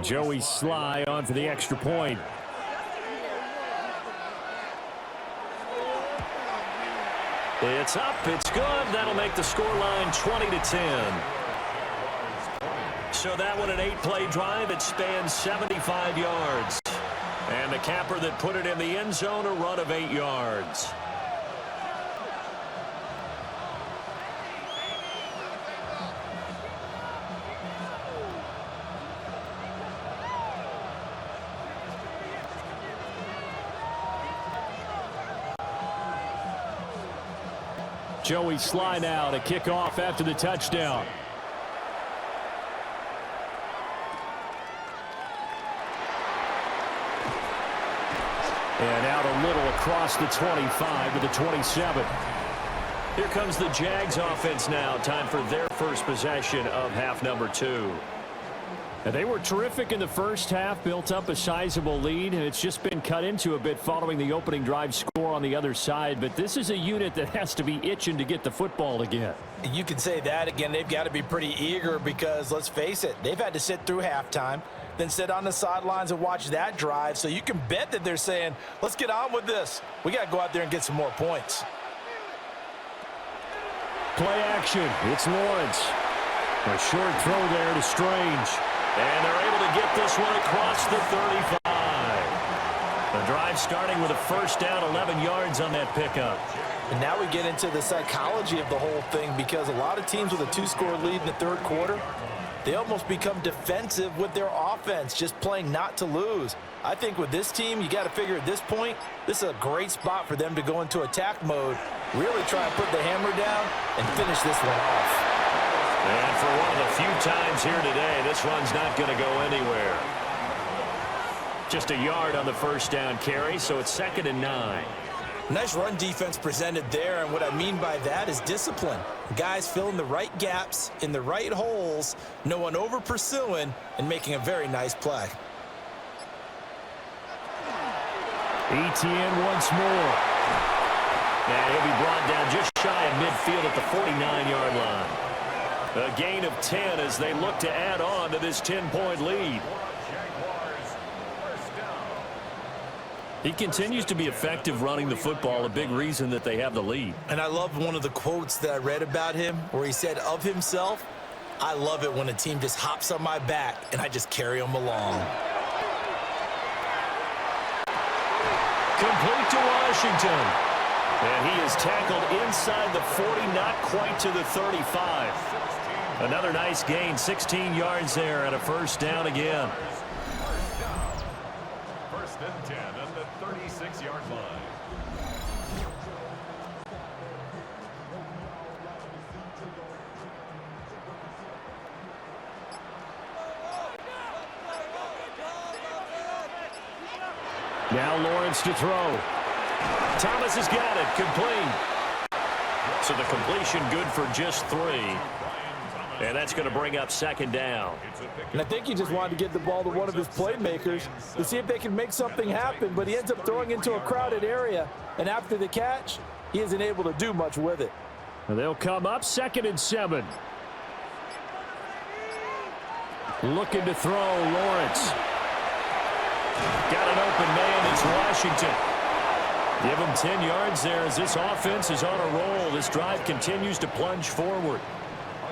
Joey Sly on for the extra point. It's up, it's good. That'll make the scoreline 20-10. So that one an 8-play drive. It spans 75 yards. And the capper that put it in the end zone, a run of 8 yards. Joey Sly now to kick off after the touchdown. And out a little across the 25 to the 27. Here comes the Jags offense now. Time for their first possession of half number 2. And they were terrific in the first half, built up a sizable lead, and it's just been cut into a bit following the opening drive score on the other side. But this is a unit that has to be itching to get the football again. You can say that again. They've got to be pretty eager because, let's face it, they've had to sit through halftime, then sit on the sidelines and watch that drive. So you can bet that they're saying, let's get on with this. We got to go out there and get some more points. Play action. It's Lawrence. A short throw there to Strange. And they're able to get this one across the 35. The drive starting with a first down, 11 yards on that pickup. And now we get into the psychology of the whole thing, because a lot of teams with a 2-score lead in the third quarter, they almost become defensive with their offense, just playing not to lose. I think with this team, you got to figure at this point, this is a great spot for them to go into attack mode, really try and put the hammer down and finish this one off. And for one of the few times here today, this one's not going to go anywhere. Just a yard on the first down carry, so it's 2nd and 9. Nice run defense presented there, and what I mean by that is discipline. Guys filling the right gaps in the right holes, no one over pursuing, and making a very nice play. ETN once more. And he'll be brought down just shy of midfield at the 49-yard line. A gain of 10 as they look to add on to this 10-point lead. He continues to be effective running the football, a big reason that they have the lead. And I love one of the quotes that I read about him where he said of himself, I love it when a team just hops on my back and I just carry them along. Complete to Washington. And he is tackled inside the 40, not quite to the 35. Another nice gain, 16 yards there, and a first down again. First and 10 on the 36-yard line. Now Lawrence to throw. Thomas has got it, complete. So the completion good for just 3. And that's going to bring up 2nd down. And I think he just wanted to get the ball to one of his playmakers to see if they can make something happen, but he ends up throwing into a crowded area, and after the catch, he isn't able to do much with it. And they'll come up 2nd and 7. Looking to throw, Lawrence. Got an open man, it's Washington. Give him 10 yards there as this offense is on a roll. This drive continues to plunge forward.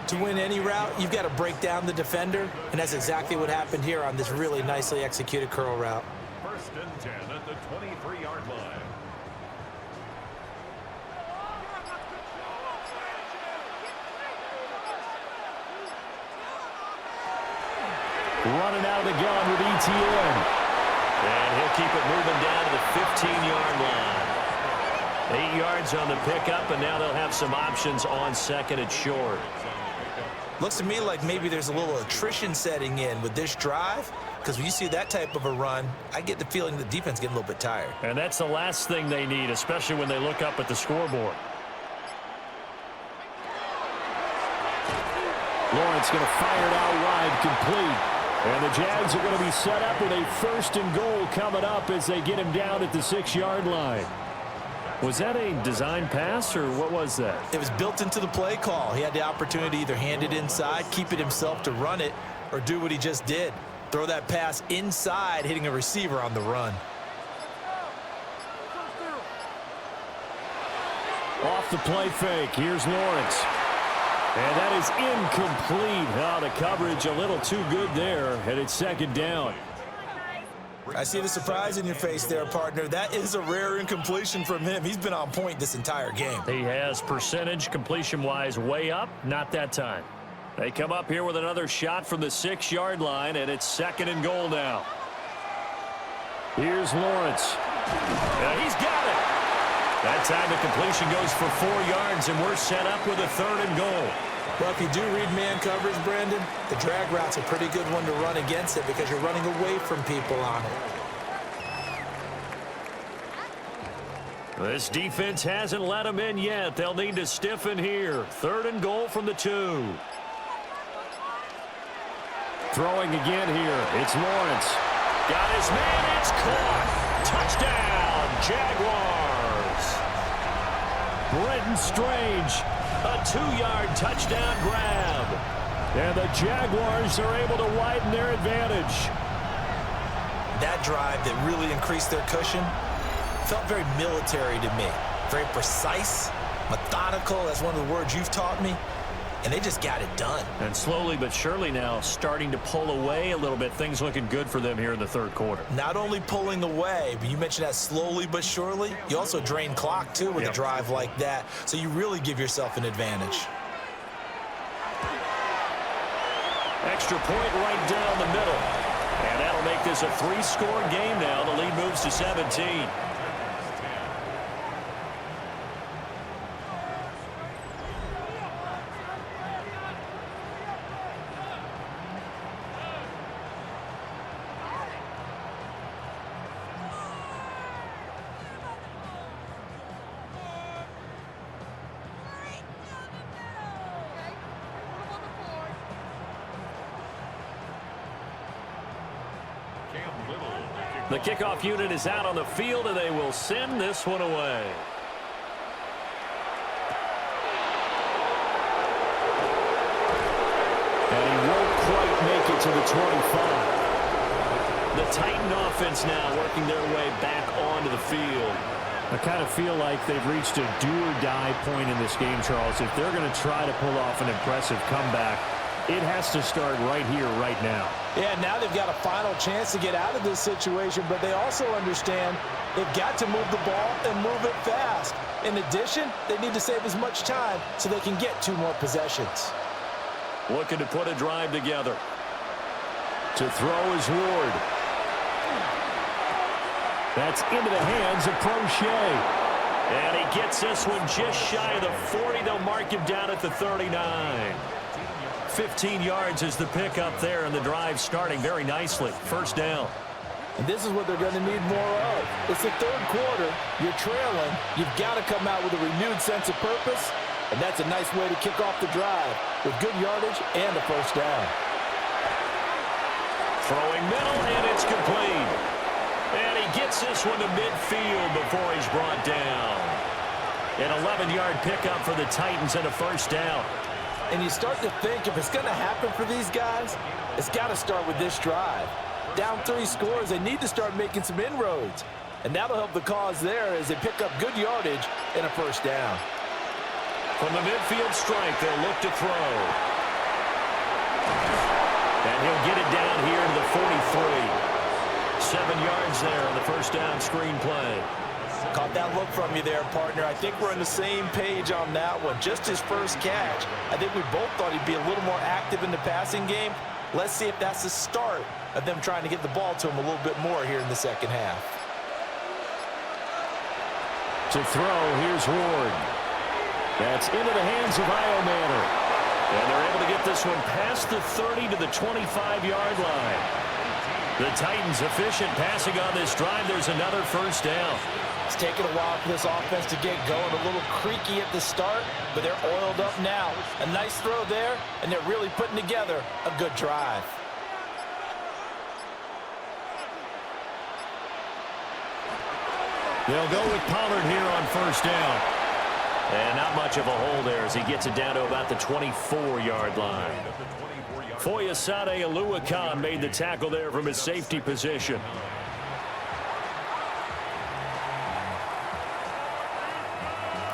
To win any route, you've got to break down the defender, and that's exactly what happened here on this really nicely executed curl route. First and 10 at the 23-yard line. Running out of the gun with ETN. And he'll keep it moving down to the 15-yard line. 8 yards on the pickup, and now they'll have some options on 2nd and short. Looks to me like maybe there's a little attrition setting in with this drive, because when you see that type of a run, I get the feeling the defense getting a little bit tired. And that's the last thing they need, especially when they look up at the scoreboard. Lawrence going to fire it out wide, complete. And the Jags are going to be set up with a 1st and goal coming up as they get him down at the 6-yard line. Was that a design pass, or what was that? It was built into the play call. He had the opportunity to either hand it inside, keep it himself to run it, or do what he just did. Throw that pass inside, hitting a receiver on the run. Off the play fake, here's Lawrence. And that is incomplete. Oh, the coverage a little too good there, and it's 2nd down. I see the surprise in your face there, partner. That is a rare incompletion from him. He's been on point this entire game. He has percentage completion-wise way up, not that time. They come up here with another shot from the 6-yard line, and it's 2nd and goal now. Here's Lawrence. He's got it. That time the completion goes for 4 yards, and we're set up with a 3rd and goal. Well, if you do read man coverage, Brandon, the drag route's a pretty good one to run against it because you're running away from people on it. This defense hasn't let them in yet. They'll need to stiffen here. 3rd and goal from the 2. Throwing again here. It's Lawrence. Got his man. It's caught. Touchdown, Jaguars. Brenton Strange, a 2-yard touchdown grab. And the Jaguars are able to widen their advantage. That drive that really increased their cushion felt very military to me. Very precise, methodical, that's one of the words you've taught me. And they just got it done. And slowly but surely now starting to pull away a little bit. Things looking good for them here in the 3rd quarter. Not only pulling away, but you mentioned that slowly but surely. You also drain clock, too, with a drive like that. So you really give yourself an advantage. Extra point right down the middle. And that'll make this a 3-score game now. The lead moves to 17. The kickoff unit is out on the field, and they will send this one away. And he won't quite make it to the 25. The Titan offense now working their way back onto the field. I kind of feel like they've reached a do-or-die point in this game, Charles. If they're going to try to pull off an impressive comeback, it has to start right here, right now. Yeah, now they've got a final chance to get out of this situation, but they also understand they've got to move the ball and move it fast. In addition, they need to save as much time so they can get 2 more possessions. Looking to put a drive together. To throw is Ward. That's into the hands of Prochet. And he gets this one just shy of the 40. They'll mark him down at the 39. 15 yards is the pickup there, and the drive starting very nicely. 1st down. And this is what they're going to need more of. It's the 3rd quarter. You're trailing. You've got to come out with a renewed sense of purpose, and that's a nice way to kick off the drive with good yardage and a 1st down. Throwing middle, and it's complete. And he gets this one to midfield before he's brought down. An 11-yard pickup for the Titans and a 1st down. And you start to think if it's going to happen for these guys, it's got to start with this drive. Down 3 scores, they need to start making some inroads. And that'll help the cause there as they pick up good yardage and a 1st down. From the midfield strike, they'll look to throw. And he'll get it down here to the 43. 7 yards there on the 1st down screen play. Caught that look from you there, partner. I think we're on the same page on that one. Just his first catch. I think we both thought he'd be a little more active in the passing game. Let's see if that's the start of them trying to get the ball to him a little bit more here in the 2nd half. To throw, here's Ward. That's into the hands of Iomanner. And they're able to get this one past the 30 to the 25-yard line. The Titans efficient passing on this drive. There's another 1st down. It's taken a while for this offense to get going. A little creaky at the start, but they're oiled up now. A nice throw there, and they're really putting together a good drive. They'll go with Pollard here on 1st down. And not much of a hole there as he gets it down to about the 24-yard line. Foyesade Aluakan made the tackle there from his safety position.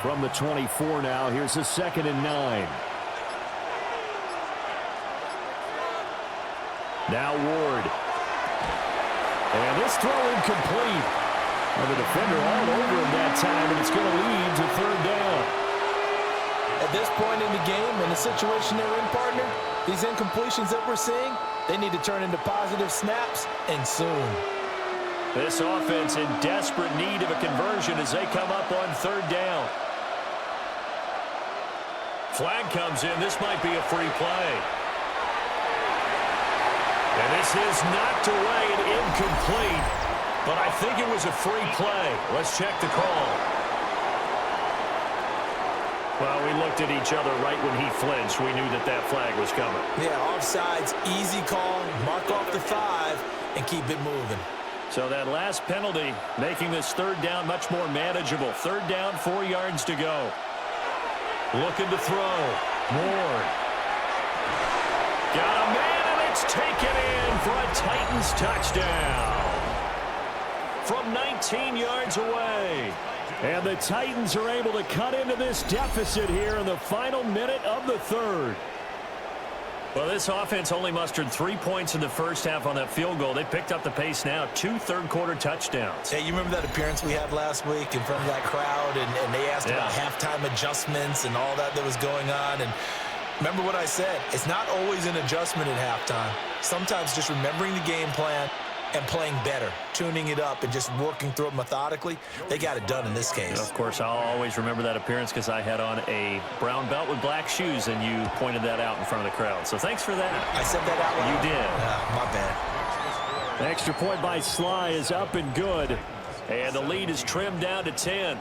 From the 24 now, here's the 2nd and 9. Now Ward. And this throw incomplete. And the defender all over him that time, and it's going to lead to 3rd down. At this point in the game, in the situation they're in, partner, these incompletions that we're seeing, they need to turn into positive snaps, and soon. This offense in desperate need of a conversion as they come up on 3rd down. Flag comes in. This might be a free play. And this is knocked away and incomplete. But I think it was a free play. Let's check the call. Well, we looked at each other right when he flinched. We knew that that flag was coming. Yeah, offsides, easy call, mark off the 5, and keep it moving. So that last penalty making this third down much more manageable. Third down, 4 yards to go. Looking to throw. Ward. Got a man, and it's taken in for a Titans touchdown. From 19 yards away. And the Titans are able to cut into this deficit here in the final minute of the third. Well, this offense only mustered 3 points in the first half on that field goal. They picked up the pace now. 2 third-quarter touchdowns. Hey, you remember that appearance we had last week in front of that crowd, and they asked about halftime adjustments and all that was going on. And remember what I said. It's not always an adjustment at halftime. Sometimes just remembering the game plan and playing better, tuning it up and just working through it methodically. They got it done in this case. Of course, I'll always remember that appearance because I had on a brown belt with black shoes, and you pointed that out in front of the crowd. So thanks for that. I said that out loud. You did. My bad. The extra point by Sly is up and good. And the lead is trimmed down to 10.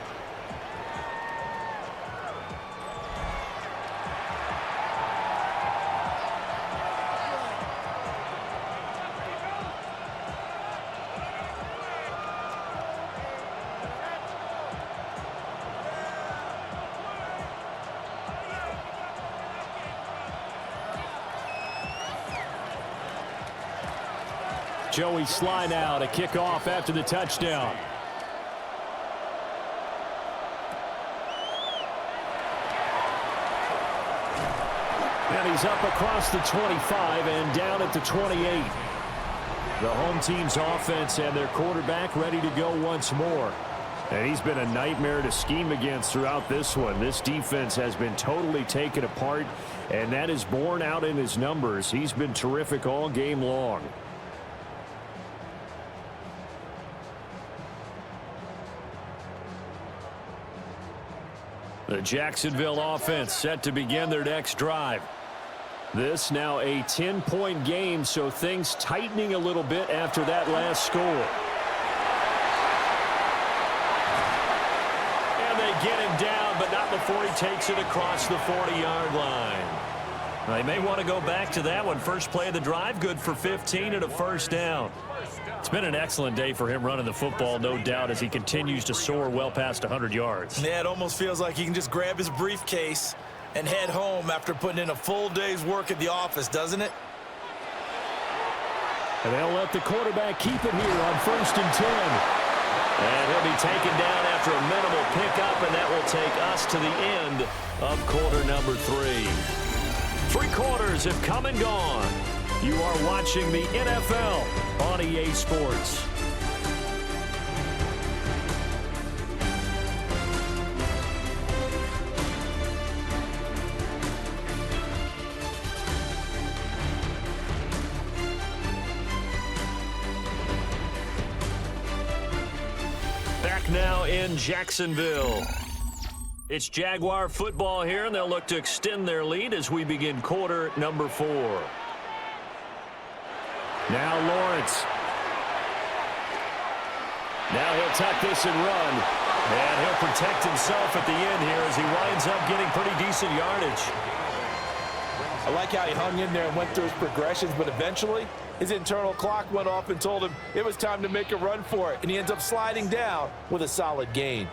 Joey Sly now to kick off after the touchdown. And he's up across the 25 and down at the 28. The home team's offense and their quarterback ready to go once more. And he's been a nightmare to scheme against throughout this one. This defense has been totally taken apart, and that is borne out in his numbers. He's been terrific all game long. The Jacksonville offense set to begin their next drive. This now a 10-point game, so things tightening a little bit after that last score. And they get him down, but not before he takes it across the 40-yard line. They may want to go back to that one. First play of the drive, good for 15 and a first down. It's been an excellent day for him running the football, no doubt, as he continues to soar well past 100 yards. Yeah, it almost feels like he can just grab his briefcase and head home after putting in a full day's work at the office, doesn't it? And they'll let the quarterback keep it here on 1st and 10. And he'll be taken down after a minimal pickup, and that will take us to the end of quarter number 3. 3 quarters have come and gone. You are watching the NFL on EA Sports. Back now in Jacksonville. It's Jaguar football here, and they'll look to extend their lead as we begin quarter number 4. Now Lawrence. Now he'll tuck this and run. And he'll protect himself at the end here as he winds up getting pretty decent yardage. I like how he hung in there and went through his progressions, but eventually his internal clock went off and told him it was time to make a run for it, and he ends up sliding down with a solid gain.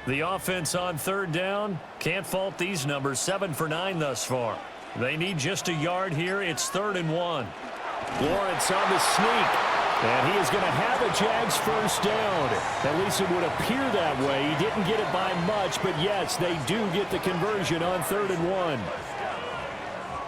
The offense on third down, can't fault these numbers, 7 for 9 thus far. They need just a yard here. It's 3rd and 1. Lawrence on the sneak. And he is going to have a Jags first down. At least it would appear that way. He didn't get it by much, but yes, they do get the conversion on 3rd and 1.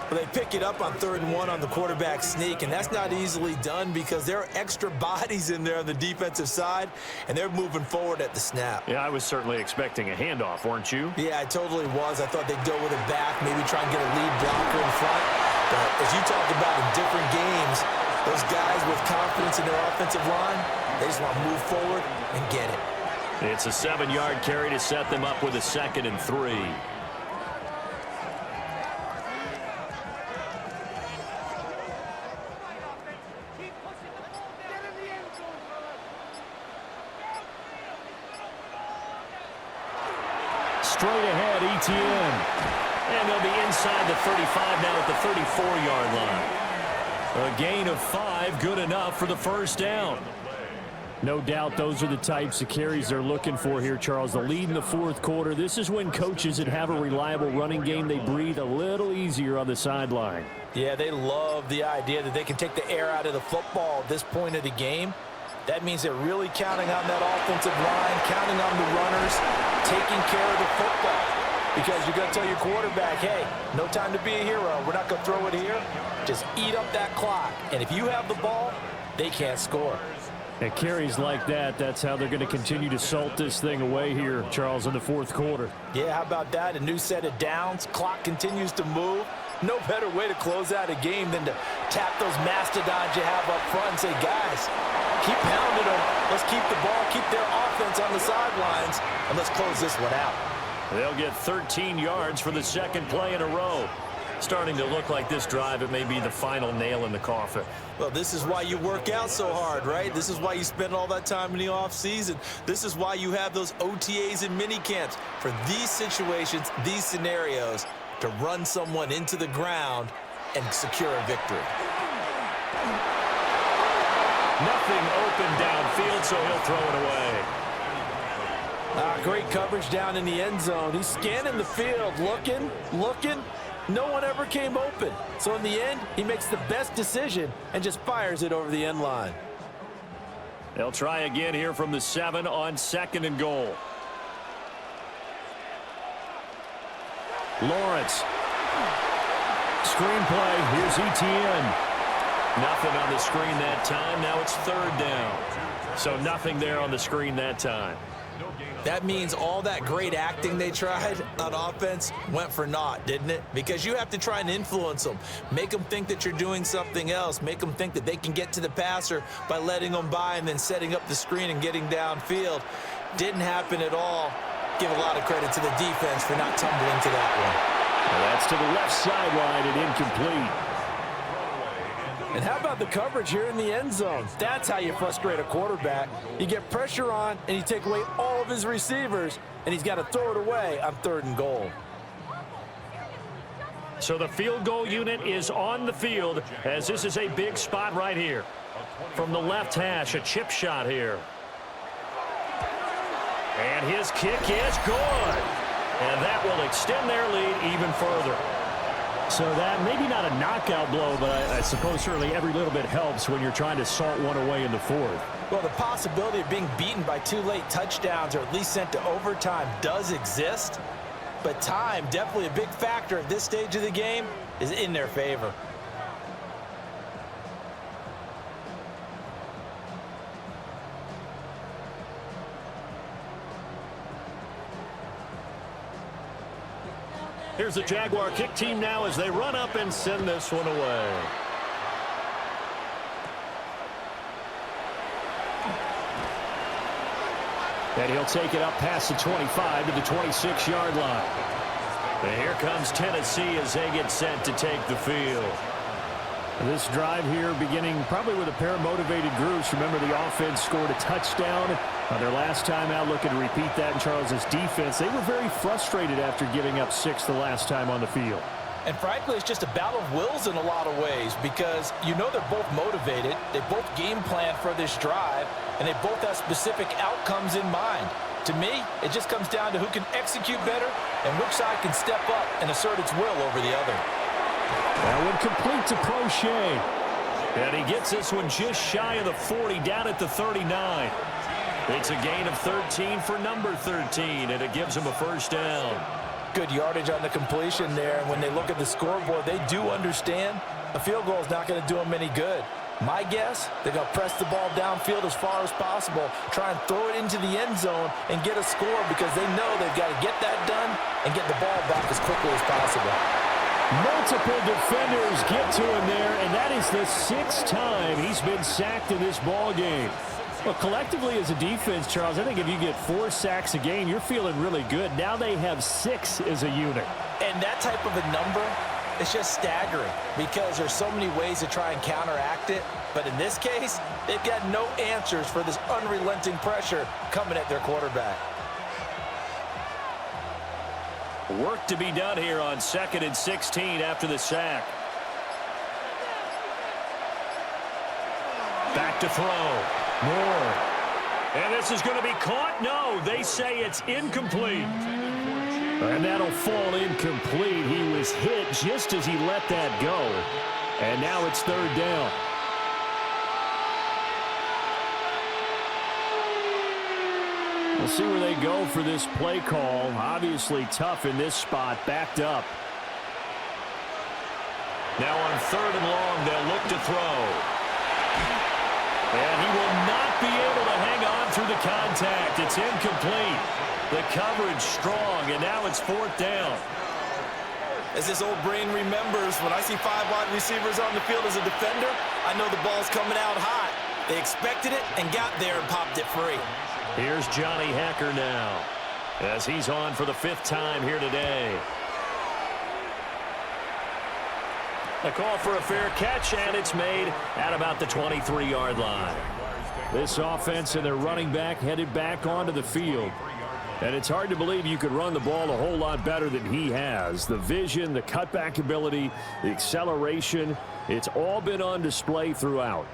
They pick it up on 3rd and 1 on the quarterback sneak, and that's not easily done because there are extra bodies in there on the defensive side, and they're moving forward at the snap. Yeah, I was certainly expecting a handoff, weren't you? Yeah, I totally was. I thought they'd go with it back, maybe try and get a lead blocker in front. But as you talked about in different games, those guys with confidence in their offensive line, they just want to move forward and get it. It's a 7-yard carry to set them up with a 2nd and 3. straight ahead, ETN. And they'll be inside the 35 now at the 34-yard line. A gain of 5, good enough for the first down. No doubt those are the types of carries they're looking for here, Charles. The lead in the fourth quarter. This is when coaches that have a reliable running game, they breathe a little easier on the sideline. Yeah, they love the idea that they can take the air out of the football at this point of the game. That means they're really counting on that offensive line, counting on the runners, taking care of the football. Because you're going to tell your quarterback, hey, no time to be a hero. We're not going to throw it here. Just eat up that clock. And if you have the ball, they can't score. And carries like that, that's how they're going to continue to salt this thing away here, Charles, in the fourth quarter. Yeah, how about that? A new set of downs. Clock continues to move. No better way to close out a game than to tap those mastodons you have up front and say, guys, keep pounding them. Let's keep the ball, keep their offense on the sidelines, and let's close this one out. They'll get 13 yards for the second play in a row. Starting to look like this drive, it may be the final nail in the coffin. Well, this is why you work out so hard, right? This is why you spend all that time in the offseason. This is why you have those OTAs and mini camps for these situations, these scenarios, to run someone into the ground and secure a victory. Nothing open downfield, so he'll throw it away. Great coverage down in the end zone. He's scanning the field, looking. No one ever came open. So in the end, he makes the best decision and just fires it over the end line. They'll try again here from the 7 on 2nd and goal. Lawrence. Screenplay. Here's ETN. Nothing on the screen that time. Now it's 3rd down. So nothing there on the screen that time. That means all that great acting they tried on offense went for naught, didn't it? Because you have to try and influence them. Make them think that you're doing something else. Make them think that they can get to the passer by letting them by and then setting up the screen and getting downfield. Didn't happen at all. Give a lot of credit to the defense for not tumbling to that one. Well, that's to the left sideline and incomplete. And how about the coverage here in the end zone? That's how you frustrate a quarterback. You get pressure on, and you take away all of his receivers, and he's got to throw it away on 3rd and goal. So the field goal unit is on the field, as this is a big spot right here. From the left hash, a chip shot here. And his kick is good. And that will extend their lead even further. So that maybe not a knockout blow, but I suppose certainly every little bit helps when you're trying to salt one away in the fourth. Well, the possibility of being beaten by 2 late touchdowns or at least sent to overtime does exist. But time, definitely a big factor at this stage of the game, is in their favor. Here's the Jaguar kick team now as they run up and send this one away. And he'll take it up past the 25 to the 26-yard line. And here comes Tennessee as they get set to take the field. This drive here beginning probably with a pair of motivated groups. Remember, the offense scored a touchdown their last time out, looking to repeat that in Charles's defense. They were very frustrated after giving up 6 the last time on the field. And frankly, it's just a battle of wills in a lot of ways because you know they're both motivated. They both game plan for this drive, and they both have specific outcomes in mind. To me, it just comes down to who can execute better and which side can step up and assert its will over the other. That one complete to Prochet. And he gets this one just shy of the 40, down at the 39. It's a gain of 13 for number 13, and it gives him a first down. Good yardage on the completion there, and when they look at the scoreboard, they do understand a field goal is not going to do them any good. My guess, they're going to press the ball downfield as far as possible, try and throw it into the end zone and get a score because they know they've got to get that done and get the ball back as quickly as possible. Multiple defenders get to him there, and that is the 6th time he's been sacked in this ball game. Well, collectively as a defense, Charles, I think if you get 4 sacks a game, you're feeling really good. Now they have 6 as a unit. And that type of a number, it's just staggering because there's so many ways to try and counteract it. But in this case, they've got no answers for this unrelenting pressure coming at their quarterback. Work to be done here on 2nd and 16 after the sack. Back to throw. Moore. And this is going to be caught. No, they say it's incomplete. And that'll fall incomplete. He was hit just as he let that go. And now it's 3rd down. We'll see where they go for this play call. Obviously tough in this spot, backed up. Now on 3rd and long, they'll look to throw. And he will not be able to hang on through the contact. It's incomplete. The coverage strong, and now it's 4th down. As this old brain remembers, when I see 5 wide receivers on the field as a defender, I know the ball's coming out hot. They expected it and got there and popped it free. Here's Johnny Hacker now, as he's on for the 5th time here today. A call for a fair catch, and it's made at about the 23-yard line. This offense and their running back headed back onto the field. And it's hard to believe you could run the ball a whole lot better than he has. The vision, the cutback ability, the acceleration, it's all been on display throughout.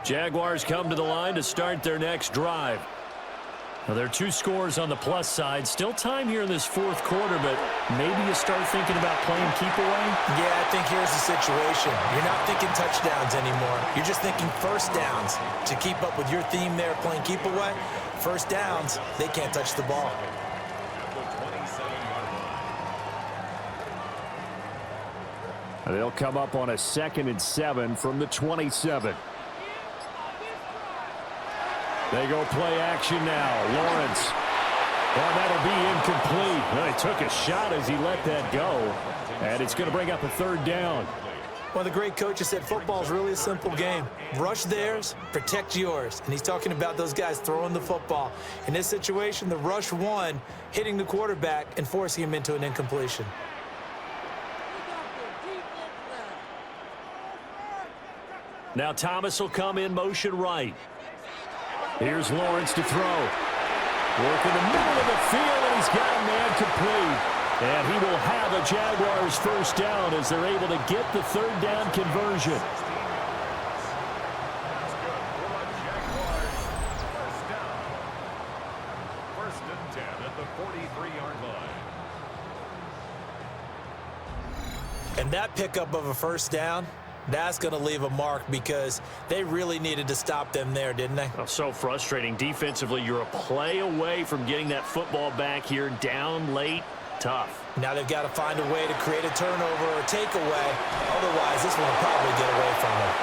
Jaguars come to the line to start their next drive. Now, there are 2 scores on the plus side. Still time here in this 4th quarter, but maybe you start thinking about playing keep away? Yeah, I think here's the situation. You're not thinking touchdowns anymore. You're just thinking first downs. To keep up with your theme there, playing keep away, first downs, they can't touch the ball. They'll come up on a 2nd and 7 from the 27. They go play action now. Lawrence. Oh, that'll be incomplete. Well, he took a shot as he let that go. And it's going to bring up a 3rd down. One of the great coaches said football's really a simple game. Rush theirs, protect yours. And he's talking about those guys throwing the football. In this situation, the rush won, hitting the quarterback and forcing him into an incompletion. Now Thomas will come in motion right. Here's Lawrence to throw. Work in the middle of the field, and he's got a man complete. And he will have a Jaguars 1st down as they're able to get the 3rd down conversion. First and 10 at the 43-yard line. And that pickup of a 1st down, that's going to leave a mark because they really needed to stop them there, didn't they? Oh, so frustrating. Defensively, you're a play away from getting that football back here, down late. Tough. Now they've got to find a way to create a turnover or a takeaway. Otherwise, this one will probably get away from them.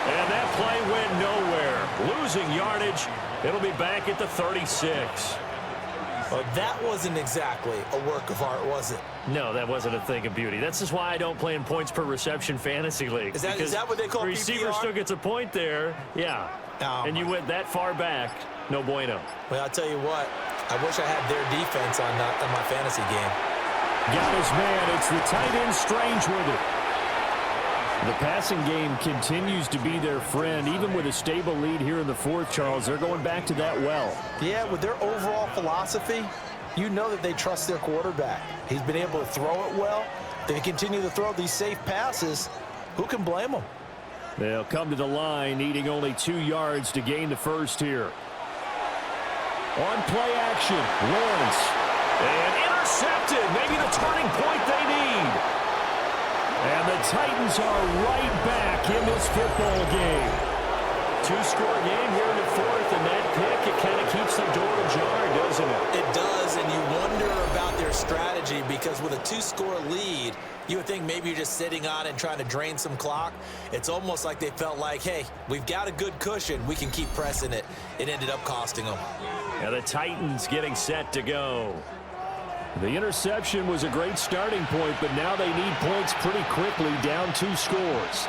And that play went nowhere. Losing yardage. It'll be back at the 36. Well, that wasn't exactly a work of art, was it? No, that wasn't a thing of beauty. That's just why I don't play in points per reception fantasy league. Is that what they call the receiver PPR? still gets a point there. Yeah. Oh, and you went that far back. No bueno. Well, I'll tell you what. I wish I had their defense on my fantasy game. Got his man. It's the tight end Strange with it. The passing game continues to be their friend. Even with a stable lead here in the 4th, Charles, they're going back to that well. Yeah, with their overall philosophy, you know that they trust their quarterback. He's been able to throw it well. They continue to throw these safe passes. Who can blame them? They'll come to the line, needing only 2 yards to gain the 1st here. On play action, Lawrence. And intercepted. Maybe the turning point they need. And the Titans are right back in this football game. 2-score game here in the 4th, and that pick, it kind of keeps the door ajar, doesn't it? It does, and you wonder about their strategy because with a 2-score lead, you would think maybe you're just sitting on it and trying to drain some clock. It's almost like they felt like, hey, we've got a good cushion. We can keep pressing it. It ended up costing them. Now the Titans getting set to go. The interception was a great starting point, but now they need points pretty quickly, down 2 scores.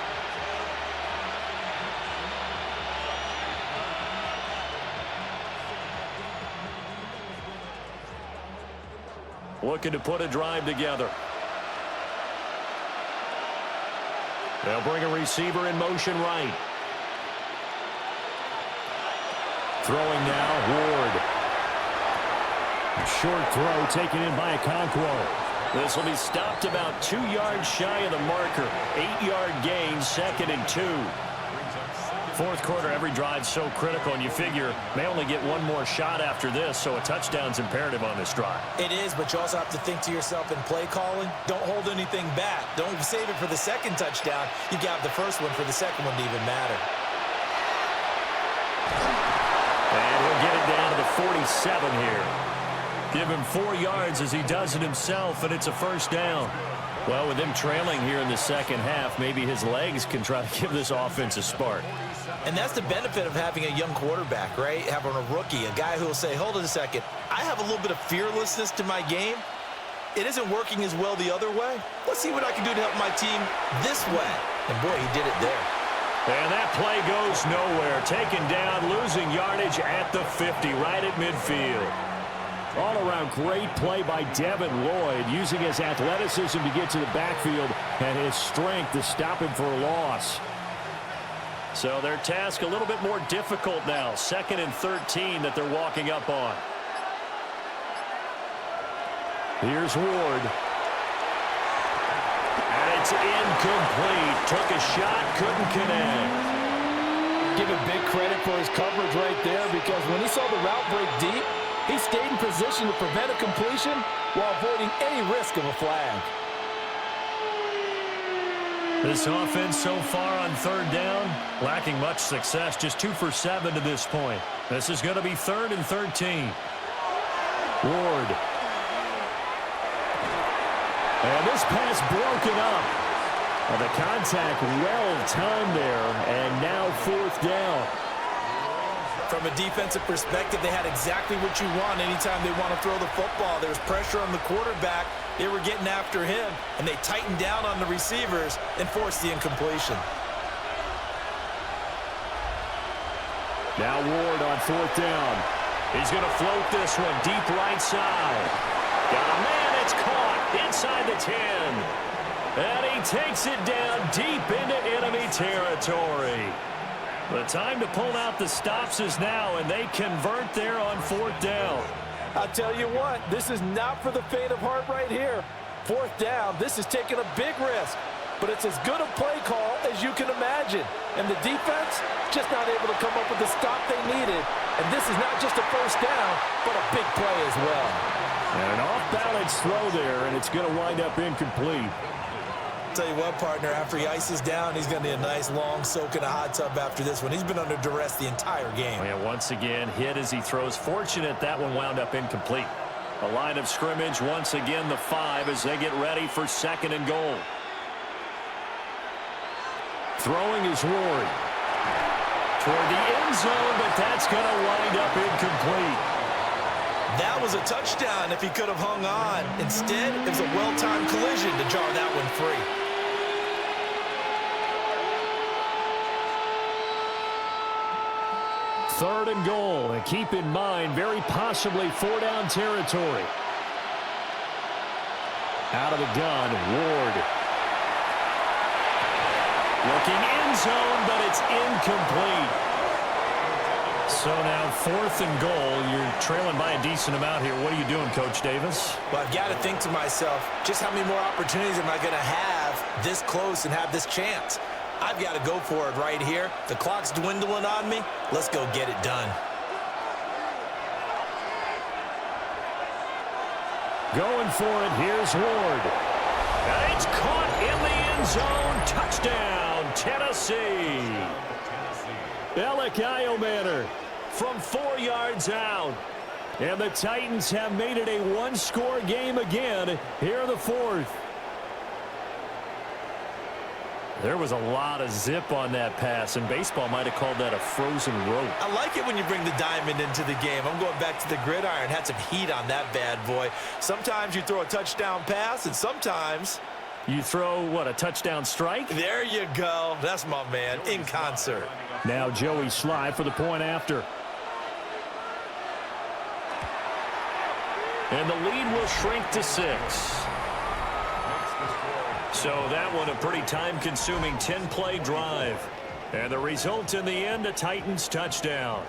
Looking to put a drive together. They'll bring a receiver in motion right. Throwing now, Ward. Short throw taken in by Okonkwo. This will be stopped about 2 yards shy of the marker. 8-yard gain, 2nd and 2. Fourth quarter, every drive so critical, and you figure may only get one more shot after this, so a touchdown's imperative on this drive. It is, but you also have to think to yourself in play calling, don't hold anything back. Don't save it for the second touchdown. You got the first one for the second one to even matter. And he'll get it down to the 47 here. Give him 4 yards as he does it himself, and it's a first down. Well, with him trailing here in the second half, maybe his legs can try to give this offense a spark. And that's the benefit of having a young quarterback, right? Having a rookie, a guy who will say, hold it a second, I have a little bit of fearlessness to my game. It isn't working as well the other way. Let's see what I can do to help my team this way. And boy, he did it there. And that play goes nowhere. Taken down, losing yardage at the 50, right at midfield. All-around great play by Devin Lloyd, using his athleticism to get to the backfield and his strength to stop him for a loss. So their task a little bit more difficult now. 2nd and 13 that they're walking up on. Here's Ward. And it's incomplete. Took a shot, couldn't connect. Give him big credit for his coverage right there, because when he saw the route break deep, he stayed in position to prevent a completion while avoiding any risk of a flag. This offense so far on 3rd down, lacking much success, just 2 for 7 to this point. This is going to be 3rd and 13. Ward. And this pass broken up. Well, the contact well timed there, and now 4th down. From a defensive perspective, they had exactly what you want anytime they want to throw the football. There's pressure on the quarterback. They were getting after him, and they tightened down on the receivers and forced the incompletion. Now Ward on 4th down. He's going to float this one deep right side. Got a man, it's caught inside the 10. And he takes it down deep into enemy territory. The time to pull out the stops is now, and they convert there on 4th down. I'll tell you what, this is not for the faint of heart right here. 4th down, this is taking a big risk, but it's as good a play call as you can imagine. And the defense just not able to come up with the stop they needed. And this is not just a first down, but a big play as well. And an off-balance throw there, and it's going to wind up incomplete. Tell you what, partner, after he ices down, he's going to need a nice long soak in a hot tub after this one. He's been under duress the entire game. And once again, hit as he throws. Fortunate that one wound up incomplete. A line of scrimmage, once again, the 5 as they get ready for 2nd and goal. Throwing is Ward. Toward the end zone, but that's going to wind up incomplete. That was a touchdown if he could have hung on. Instead, it was a well-timed collision to jar that one free. 3rd and goal, and keep in mind, very possibly 4-down territory. Out of the gun, Ward. Looking end zone, but it's incomplete. So now 4th and goal. You're trailing by a decent amount here. What are you doing, Coach Davis? Well, I've got to think to myself, just how many more opportunities am I going to have this close and have this chance? I've got to go for it right here. The clock's dwindling on me. Let's go get it done. Going for it. Here's Ward. And it's caught in the end zone. Touchdown, Tennessee. Alec Iomanner from 4 yards out. And the Titans have made it a one-score game again here in the 4th. There was a lot of zip on that pass, and baseball might have called that a frozen rope. I like it when you bring the diamond into the game. I'm going back to the gridiron. Had some heat on that bad boy. Sometimes you throw a touchdown pass, and sometimes you throw, what, a touchdown strike? There you go. That's my man, in concert. Now Joey Sly for the point after. And the lead will shrink to 6. So that one a pretty time-consuming 10-play drive. And the result in the end, a Titans touchdown.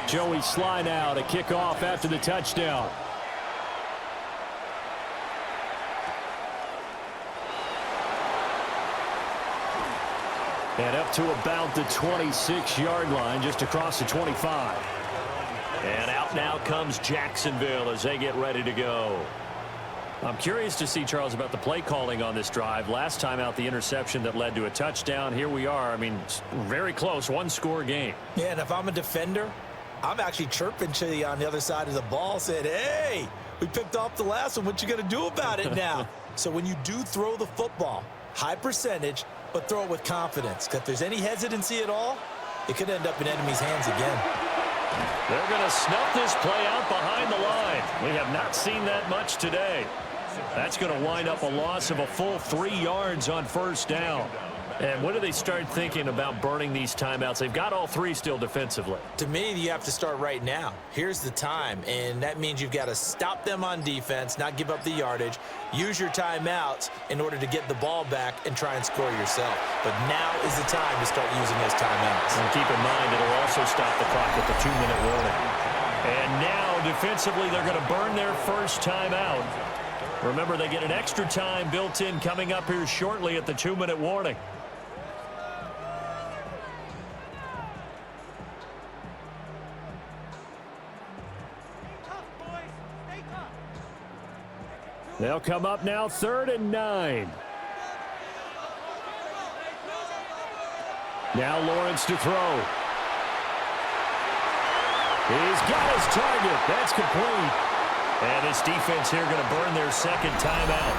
Joey slide out, a kickoff after the touchdown. And up to about the 26-yard line, just across the 25. And out now comes Jacksonville as they get ready to go. I'm curious to see, Charles, about the play calling on this drive. Last time out, the interception that led to a touchdown. Here we are. I mean, very close, one-score game. Yeah, and if I'm a defender, I'm actually chirping to you on the other side of the ball, saying, hey, we picked off the last one. What you going to do about it now? So when you do throw the football, high percentage, but throw it with confidence. Because if there's any hesitancy at all, it could end up in enemy's hands again. They're going to snuff this play out behind the line. We have not seen that much today. That's going to wind up a loss of a full 3 yards on first down. And when do they start thinking about burning these timeouts? They've got all three still defensively. To me, you have to start right now. Here's the time, and that means you've got to stop them on defense, not give up the yardage, use your timeouts in order to get the ball back and try and score yourself. But now is the time to start using those timeouts. And keep in mind, it'll also stop the clock at the 2-minute warning. And now, defensively, they're going to burn their first timeout. Remember, they get an extra time built in coming up here shortly at the 2-minute warning. They'll come up now 3rd and 9. Now Lawrence to throw. He's got his target. That's complete. And this defense here going to burn their second timeout.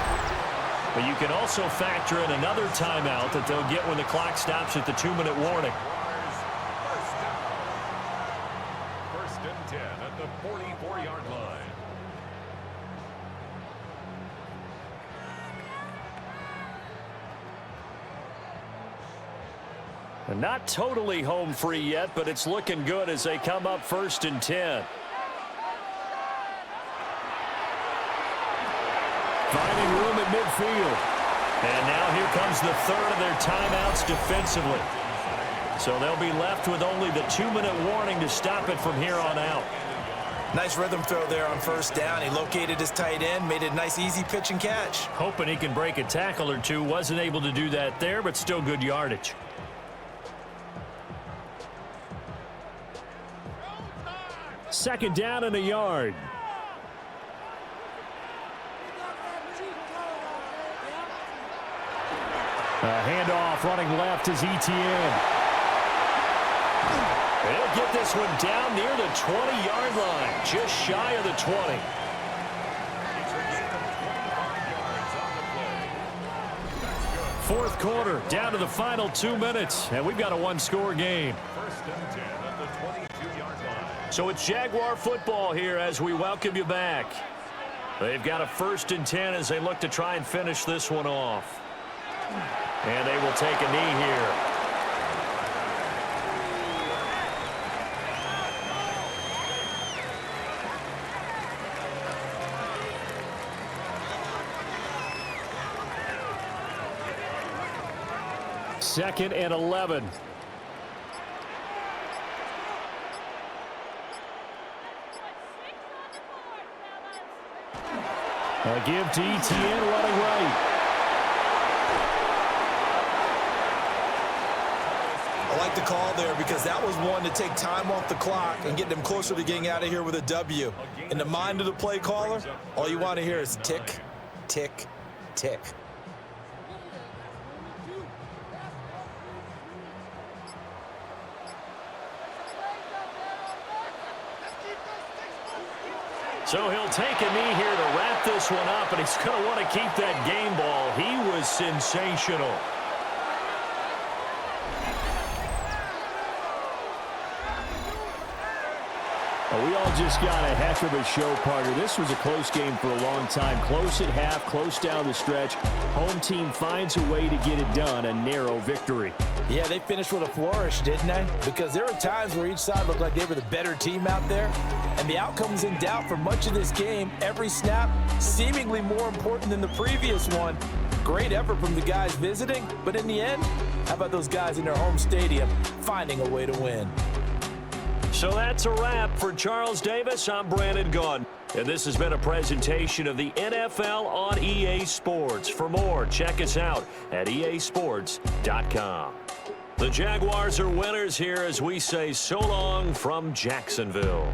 But you can also factor in another timeout that they'll get when the clock stops at the 2-minute warning. First and 10 at the 44-yard line. And not totally home free yet, but it's looking good as they come up 1st and 10. Finding room at midfield. And now here comes the third of their timeouts defensively. So they'll be left with only the 2-minute warning to stop it from here on out. Nice rhythm throw there on first down. He located his tight end, made it a nice easy pitch and catch. Hoping he can break a tackle or two. Wasn't able to do that there, but still good yardage. Second down and a yard. A handoff running left is Etienne. They'll get this one down near the 20-yard line, just shy of the 20. Fourth quarter, down to the final 2 minutes, and we've got a one-score game. First and 10 at the 22-yard line. So it's Jaguar football here as we welcome you back. They've got a 1st and 10 as they look to try and finish this one off. And they will take a knee here. Second and 11. A give to Etienne running right. I like the call there because that was one to take time off the clock and get them closer to getting out of here with a W. In the mind of the play caller, all you want to hear is tick, tick, tick. So he'll take a knee here to wrap this one up, and he's going to want to keep that game ball. He was sensational. Well, we all just got a heck of a show, partner. This was a close game for a long time. Close at half, close down the stretch. Home team finds a way to get it done, a narrow victory. Yeah, they finished with a flourish, didn't they? Because there were times where each side looked like they were the better team out there, and the outcome was in doubt for much of this game. Every snap seemingly more important than the previous one. Great effort from the guys visiting, but in the end, how about those guys in their home stadium finding a way to win? So that's a wrap. For Charles Davis, I'm Brandon Gaudin. And this has been a presentation of the NFL on EA Sports. For more, check us out at easports.com. The Jaguars are winners here as we say so long from Jacksonville.